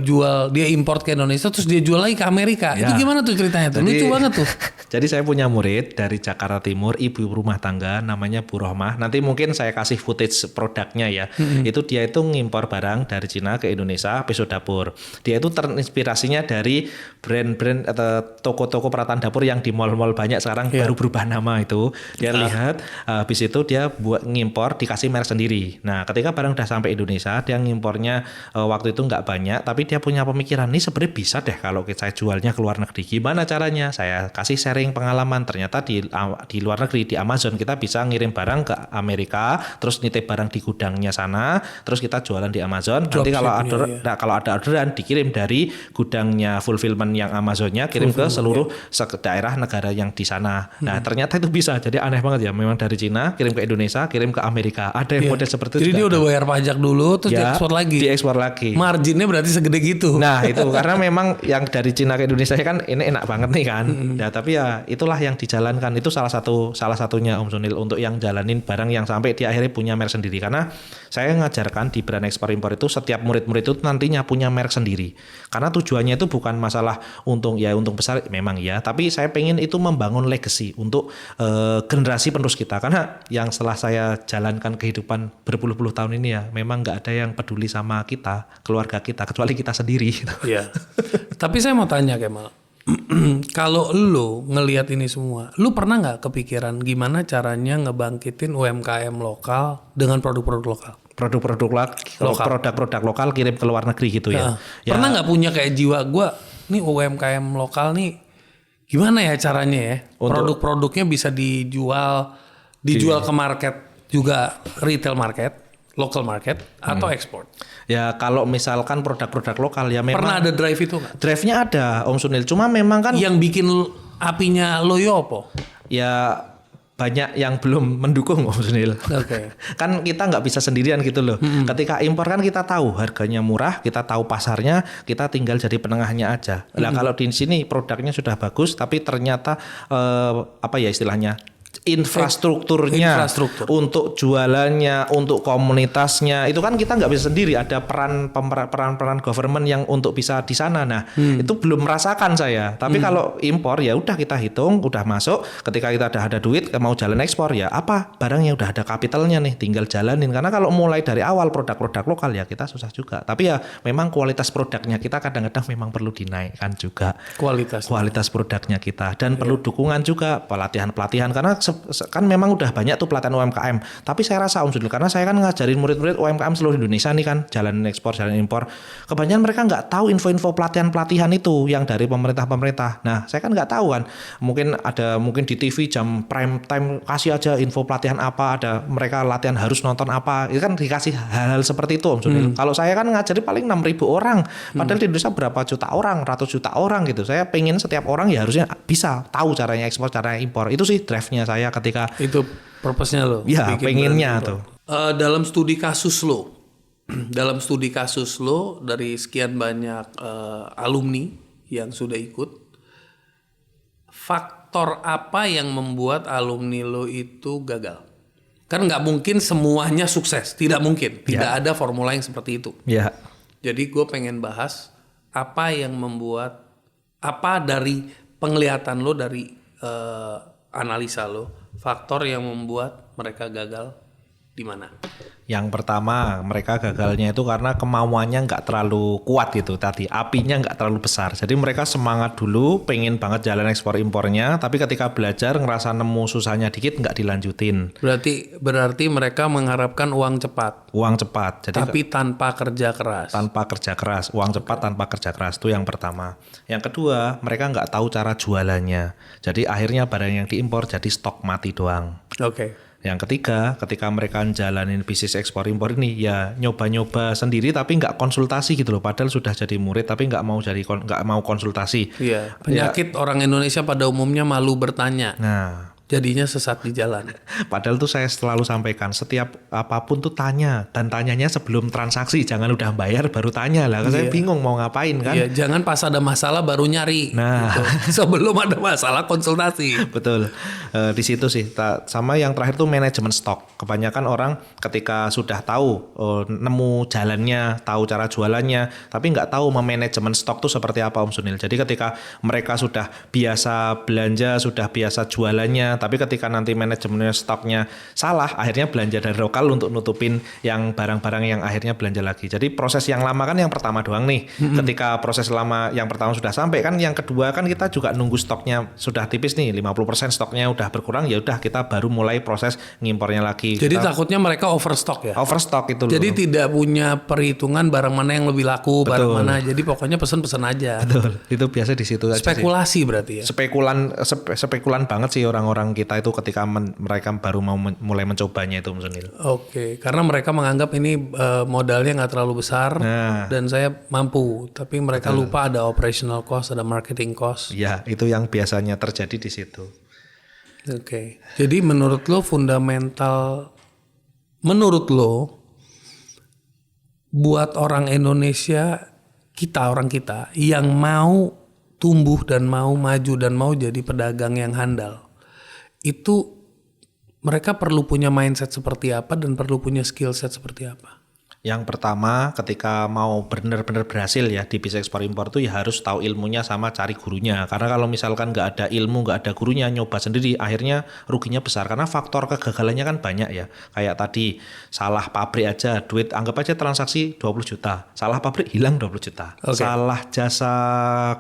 B: import ke Indonesia, terus dia jual lagi ke Amerika.
A: Ya.
B: Itu gimana tuh ceritanya tuh? Lucu banget tuh.
A: Jadi saya punya murid dari Jakarta Timur, ibu rumah tangga, namanya Bu Rohmah. Nanti mungkin saya kasih footage produknya ya. Itu dia itu ngimpor barang dari Cina ke Indonesia, pisau dapur. Dia itu terinspirasinya dari brand-brand atau toko-toko peralatan dapur yang di mall-mall banyak sekarang baru berubah nama itu. Dia lihat, habis itu dia buat ngimpor, dikasih merek sendiri. Nah, ketika barang udah sampai Indonesia, dia ngimpornya waktu itu nggak banyak, tapi dia punya pemikiran, ini sebenarnya bisa deh kalau saya jualnya ke luar negeri. Gimana caranya? Saya kasih sharing pengalaman. Ternyata di luar negeri, di Amazon kita bisa ngirim barang ke Amerika, terus nitip barang di gudangnya sana, terus kita jualan di Amazon. Nanti kalau ada orderan dikirim dari gudangnya fulfillment yang Amazonnya kirim ke seluruh daerah negara yang di sana. Nah, ternyata itu bisa. Jadi aneh banget ya. Memang dari Cina kirim ke Indonesia, kirim ke Amerika. Ada yang model seperti itu.
B: Jadi dia udah bayar pajak dulu, terus diekspor lagi.
A: Diekspor lagi.
B: Marginnya berarti segede gitu.
A: Nah itu karena memang yang dari Cina ke Indonesia kan ini enak banget nih kan. Ya tapi ya itulah yang dijalankan. Itu salah satunya Om Sunil untuk yang jalanin barang yang sampai di akhirnya punya merek sendiri. Karena saya ngajarkan di brand ekspor impor itu setiap murid-murid itu nantinya punya merek sendiri. Karena tujuannya itu bukan masalah untung besar memang ya. Tapi saya pengen itu membangun legacy untuk generasi penerus kita. Karena yang setelah saya jalankan kehidupan berpuluh-puluh tahun ini ya, memang nggak ada yang peduli sama kita, keluarga kita, kecuali kita sendiri.
B: Iya. Tapi saya mau tanya Kemal, kalau lu ngelihat ini semua, lu pernah nggak kepikiran gimana caranya ngebangkitin UMKM lokal dengan produk-produk lokal?
A: Produk-produk lokal kirim ke luar negeri gitu ya.
B: Pernah nggak punya kayak jiwa gue, nih UMKM lokal nih, gimana ya caranya ya? Produk-produknya bisa dijual ke market juga, retail market, local market, atau ekspor?
A: Ya kalau misalkan produk-produk lokal ya memang.
B: Pernah ada drive itu nggak?
A: Drive-nya ada Om Sunil, cuma memang kan.
B: Yang bikin apinya loyo apa?
A: Ya banyak yang belum mendukung Om Sunil.
B: Oke.
A: Kan kita nggak bisa sendirian gitu loh. Ketika impor kan kita tahu harganya murah, kita tahu pasarnya, kita tinggal jadi penengahnya aja. Nah kalau di sini produknya sudah bagus, tapi ternyata apa ya istilahnya? Infrastrukturnya untuk jualannya, untuk komunitasnya itu kan kita nggak bisa sendiri, ada peran government yang untuk bisa di sana. Nah itu belum merasakan saya. Tapi kalau impor ya udah kita hitung, udah masuk. Ketika kita udah ada duit mau jalan ekspor ya apa barangnya udah ada kapitalnya nih, tinggal jalanin. Karena kalau mulai dari awal produk-produk lokal ya kita susah juga. Tapi ya memang kualitas produknya kita kadang-kadang memang perlu dinaikkan juga. Kualitas produknya kita dan perlu dukungan juga, pelatihan karena kan memang udah banyak tuh pelatihan UMKM. Tapi saya rasa Om Sunil, karena saya kan ngajarin murid-murid UMKM seluruh Indonesia nih kan, jalan ekspor, jalan impor. Kebanyakan mereka nggak tahu info-info pelatihan itu yang dari pemerintah. Nah, saya kan nggak tahu kan. Mungkin di TV jam prime time kasih aja info pelatihan apa, ada mereka latihan harus nonton apa. Itu kan dikasih hal-hal seperti itu Om Sunil. Kalau saya kan ngajarin paling 6.000 orang. Padahal di Indonesia berapa juta orang, ratus juta orang gitu. Saya pengen setiap orang ya harusnya bisa tahu caranya ekspor, caranya impor. Itu sih drive-nya saya ketika
B: itu purpose-nya lo.
A: Ya, pengennya tuh.
B: Dalam studi kasus lo dari sekian banyak alumni yang sudah ikut, faktor apa yang membuat alumni lo itu gagal? Kan nggak mungkin semuanya sukses, tidak mungkin, tidak ada formula yang seperti itu.
A: Ya.
B: Jadi gue pengen bahas apa yang membuat, apa dari penglihatan lo, dari analisa lo, faktor yang membuat mereka gagal. di mana?
A: Yang pertama, mereka gagalnya itu karena kemauannya nggak terlalu kuat gitu tadi, apinya nggak terlalu besar. Jadi mereka semangat dulu, pengen banget jalan ekspor impornya, tapi ketika belajar ngerasa nemu susahnya dikit nggak dilanjutin.
B: Berarti mereka mengharapkan uang cepat.
A: Uang cepat, jadi
B: Tapi tanpa kerja keras.
A: tanpa kerja keras, uang cepat tanpa kerja keras itu yang pertama. Yang kedua, mereka nggak tahu cara jualannya. Jadi akhirnya barang yang diimpor jadi stok mati doang.
B: Oke.
A: Yang ketiga, ketika mereka jalanin bisnis ekspor impor ini ya nyoba-nyoba sendiri tapi nggak konsultasi gitu loh. Padahal sudah jadi murid tapi nggak mau konsultasi.
B: Iya. Penyakit orang Indonesia pada umumnya malu bertanya.
A: Nah,
B: Jadinya sesat di jalan.
A: padahal tuh saya selalu sampaikan setiap apapun tuh tanya dan tanyanya sebelum transaksi, jangan udah bayar baru tanya lah. Saya bingung mau ngapain kan?
B: Iya, jangan pas ada masalah baru nyari.
A: Nah.
B: gitu. Sebelum ada masalah konsultasi.
A: Betul, di situ sih. Sama yang terakhir tuh manajemen stok. Kebanyakan orang ketika sudah tahu nemu jalannya, tahu cara jualannya, tapi nggak tahu memanajemen stok tuh seperti apa Om Sunil. Jadi ketika mereka sudah biasa belanja, sudah biasa jualannya, tapi ketika nanti manajemen stoknya salah, akhirnya belanja dari lokal untuk nutupin yang barang-barang yang akhirnya belanja lagi. Jadi proses yang lama kan yang pertama doang nih. Ketika proses lama yang pertama sudah sampai kan yang kedua kan kita juga nunggu stoknya sudah tipis nih, 50% stoknya udah berkurang, ya udah kita baru mulai proses ngimpornya lagi.
B: Jadi takutnya mereka overstock ya?
A: Overstock itu loh.
B: Jadi tidak punya perhitungan barang mana yang lebih laku, barang mana. Jadi pokoknya pesan-pesan aja.
A: Betul. Itu biasa di situ aja sih.
B: Spekulasi berarti ya?
A: Spekulan banget sih orang-orang kita itu ketika mereka baru mau mulai mencobanya itu Om Sunil.
B: Oke, karena mereka menganggap ini modalnya nggak terlalu besar dan saya mampu, tapi mereka lupa ada operational cost, ada marketing cost.
A: Ya, itu yang biasanya terjadi di situ.
B: Oke, jadi menurut lo buat orang Indonesia, orang kita yang mau tumbuh dan mau maju dan mau jadi pedagang yang handal, itu mereka perlu punya mindset seperti apa dan perlu punya skill set seperti apa?
A: Yang pertama, ketika mau benar-benar berhasil ya di bisnis ekspor impor tuh ya harus tahu ilmunya sama cari gurunya. Karena kalau misalkan nggak ada ilmu, nggak ada gurunya, nyoba sendiri, akhirnya ruginya besar. Karena faktor kegagalannya kan banyak ya. Kayak tadi, salah pabrik aja, duit anggap aja transaksi 20 juta. Salah pabrik hilang 20 juta.
B: Okay.
A: Salah jasa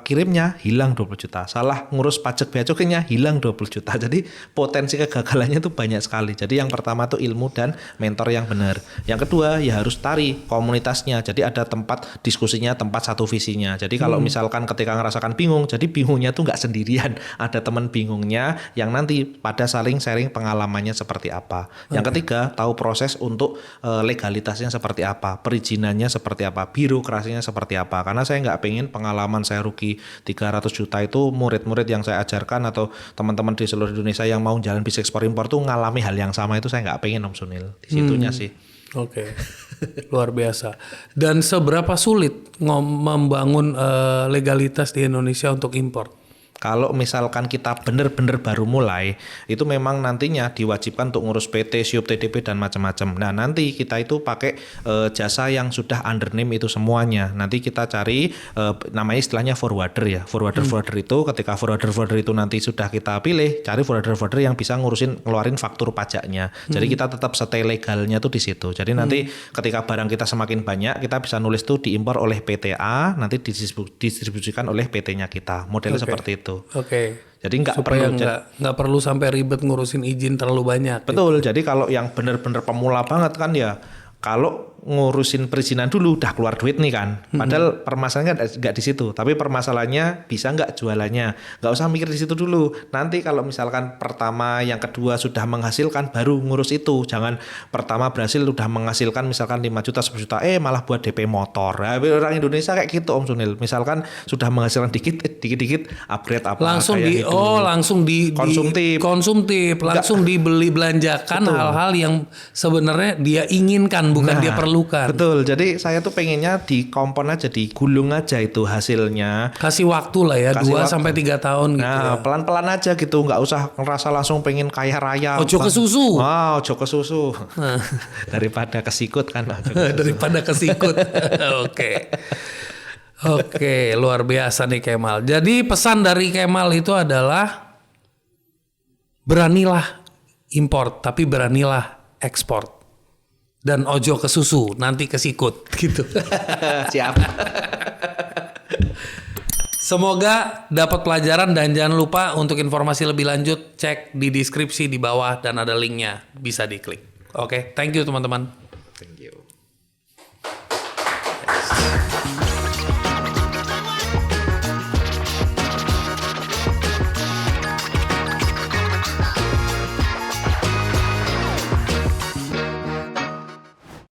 A: kirimnya hilang 20 juta. Salah ngurus pajak bea cukainya hilang 20 juta. Jadi potensi kegagalannya tuh banyak sekali. Jadi yang pertama tuh ilmu dan mentor yang benar. Yang kedua ya harus cari komunitasnya, jadi ada tempat diskusinya, tempat satu visinya. Jadi kalau misalkan ketika ngerasakan bingung, jadi bingungnya tuh nggak sendirian, ada teman bingungnya yang nanti pada saling sharing pengalamannya seperti apa. Yang ketiga, tahu proses untuk legalitasnya seperti apa, perizinannya seperti apa, birokrasinya seperti apa. Karena saya nggak pengen pengalaman saya rugi 300 juta itu murid-murid yang saya ajarkan atau teman-teman di seluruh Indonesia yang mau jalan bisnis ekspor impor tuh ngalami hal yang sama, itu saya nggak pengen Om Sunil. Di situnya sih.
B: Oke, luar biasa. Dan seberapa sulit membangun legalitas di Indonesia untuk impor?
A: Kalau misalkan kita benar-benar baru mulai, itu memang nantinya diwajibkan untuk ngurus PT, SIUP, TDP dan macam-macam. Nah, nanti kita itu pakai jasa yang sudah under name itu semuanya. Nanti kita cari namanya istilahnya forwarder ya. Forwarder itu ketika forwarder itu nanti sudah kita pilih, cari forwarder yang bisa ngeluarin faktur pajaknya. Jadi kita tetap stay legalnya tuh di situ. Jadi nanti ketika barang kita semakin banyak, kita bisa nulis tuh diimpor oleh PTA, nanti didistribusikan oleh PT-nya kita. Modelnya seperti itu.
B: Oke.
A: Jadi nggak
B: perlu sampai ribet ngurusin izin terlalu banyak.
A: Betul. Jadi kalau yang benar-benar pemula banget kan ya, kalau ngurusin perizinan dulu udah keluar duit nih kan. Padahal permasalahannya nggak di situ. Tapi permasalahannya bisa nggak jualannya. Nggak usah mikir di situ dulu. Nanti kalau misalkan pertama, yang kedua sudah menghasilkan, baru ngurus itu. Jangan pertama berhasil udah menghasilkan misalkan 5 juta, 10 juta, malah buat DP motor. Nah, orang Indonesia kayak gitu Om Sunil. Misalkan sudah menghasilkan dikit-dikit upgrade apa.
B: Langsung konsumtif. Langsung dibeli belanjakan hal-hal yang sebenarnya dia inginkan, bukan dia perlukan.
A: Betul, jadi saya tuh pengennya dikompon aja, digulung aja itu hasilnya.
B: Kasih waktu lah ya, 2-3 tahun gitu.
A: Nah, pelan-pelan aja gitu, nggak usah ngerasa langsung pengen kaya raya.
B: Ojo ke susu.
A: Wow, ojo ke susu. Daripada kesikut kan.
B: Daripada kesikut. Oke, luar biasa nih Kemal. Jadi pesan dari Kemal itu adalah beranilah import, tapi beranilah ekspor. dan ojo ke susu, nanti ke sikut gitu.
A: Siap.
B: Semoga dapat pelajaran dan jangan lupa untuk informasi lebih lanjut cek di deskripsi di bawah dan ada linknya, bisa diklik. Oke, thank you teman-teman.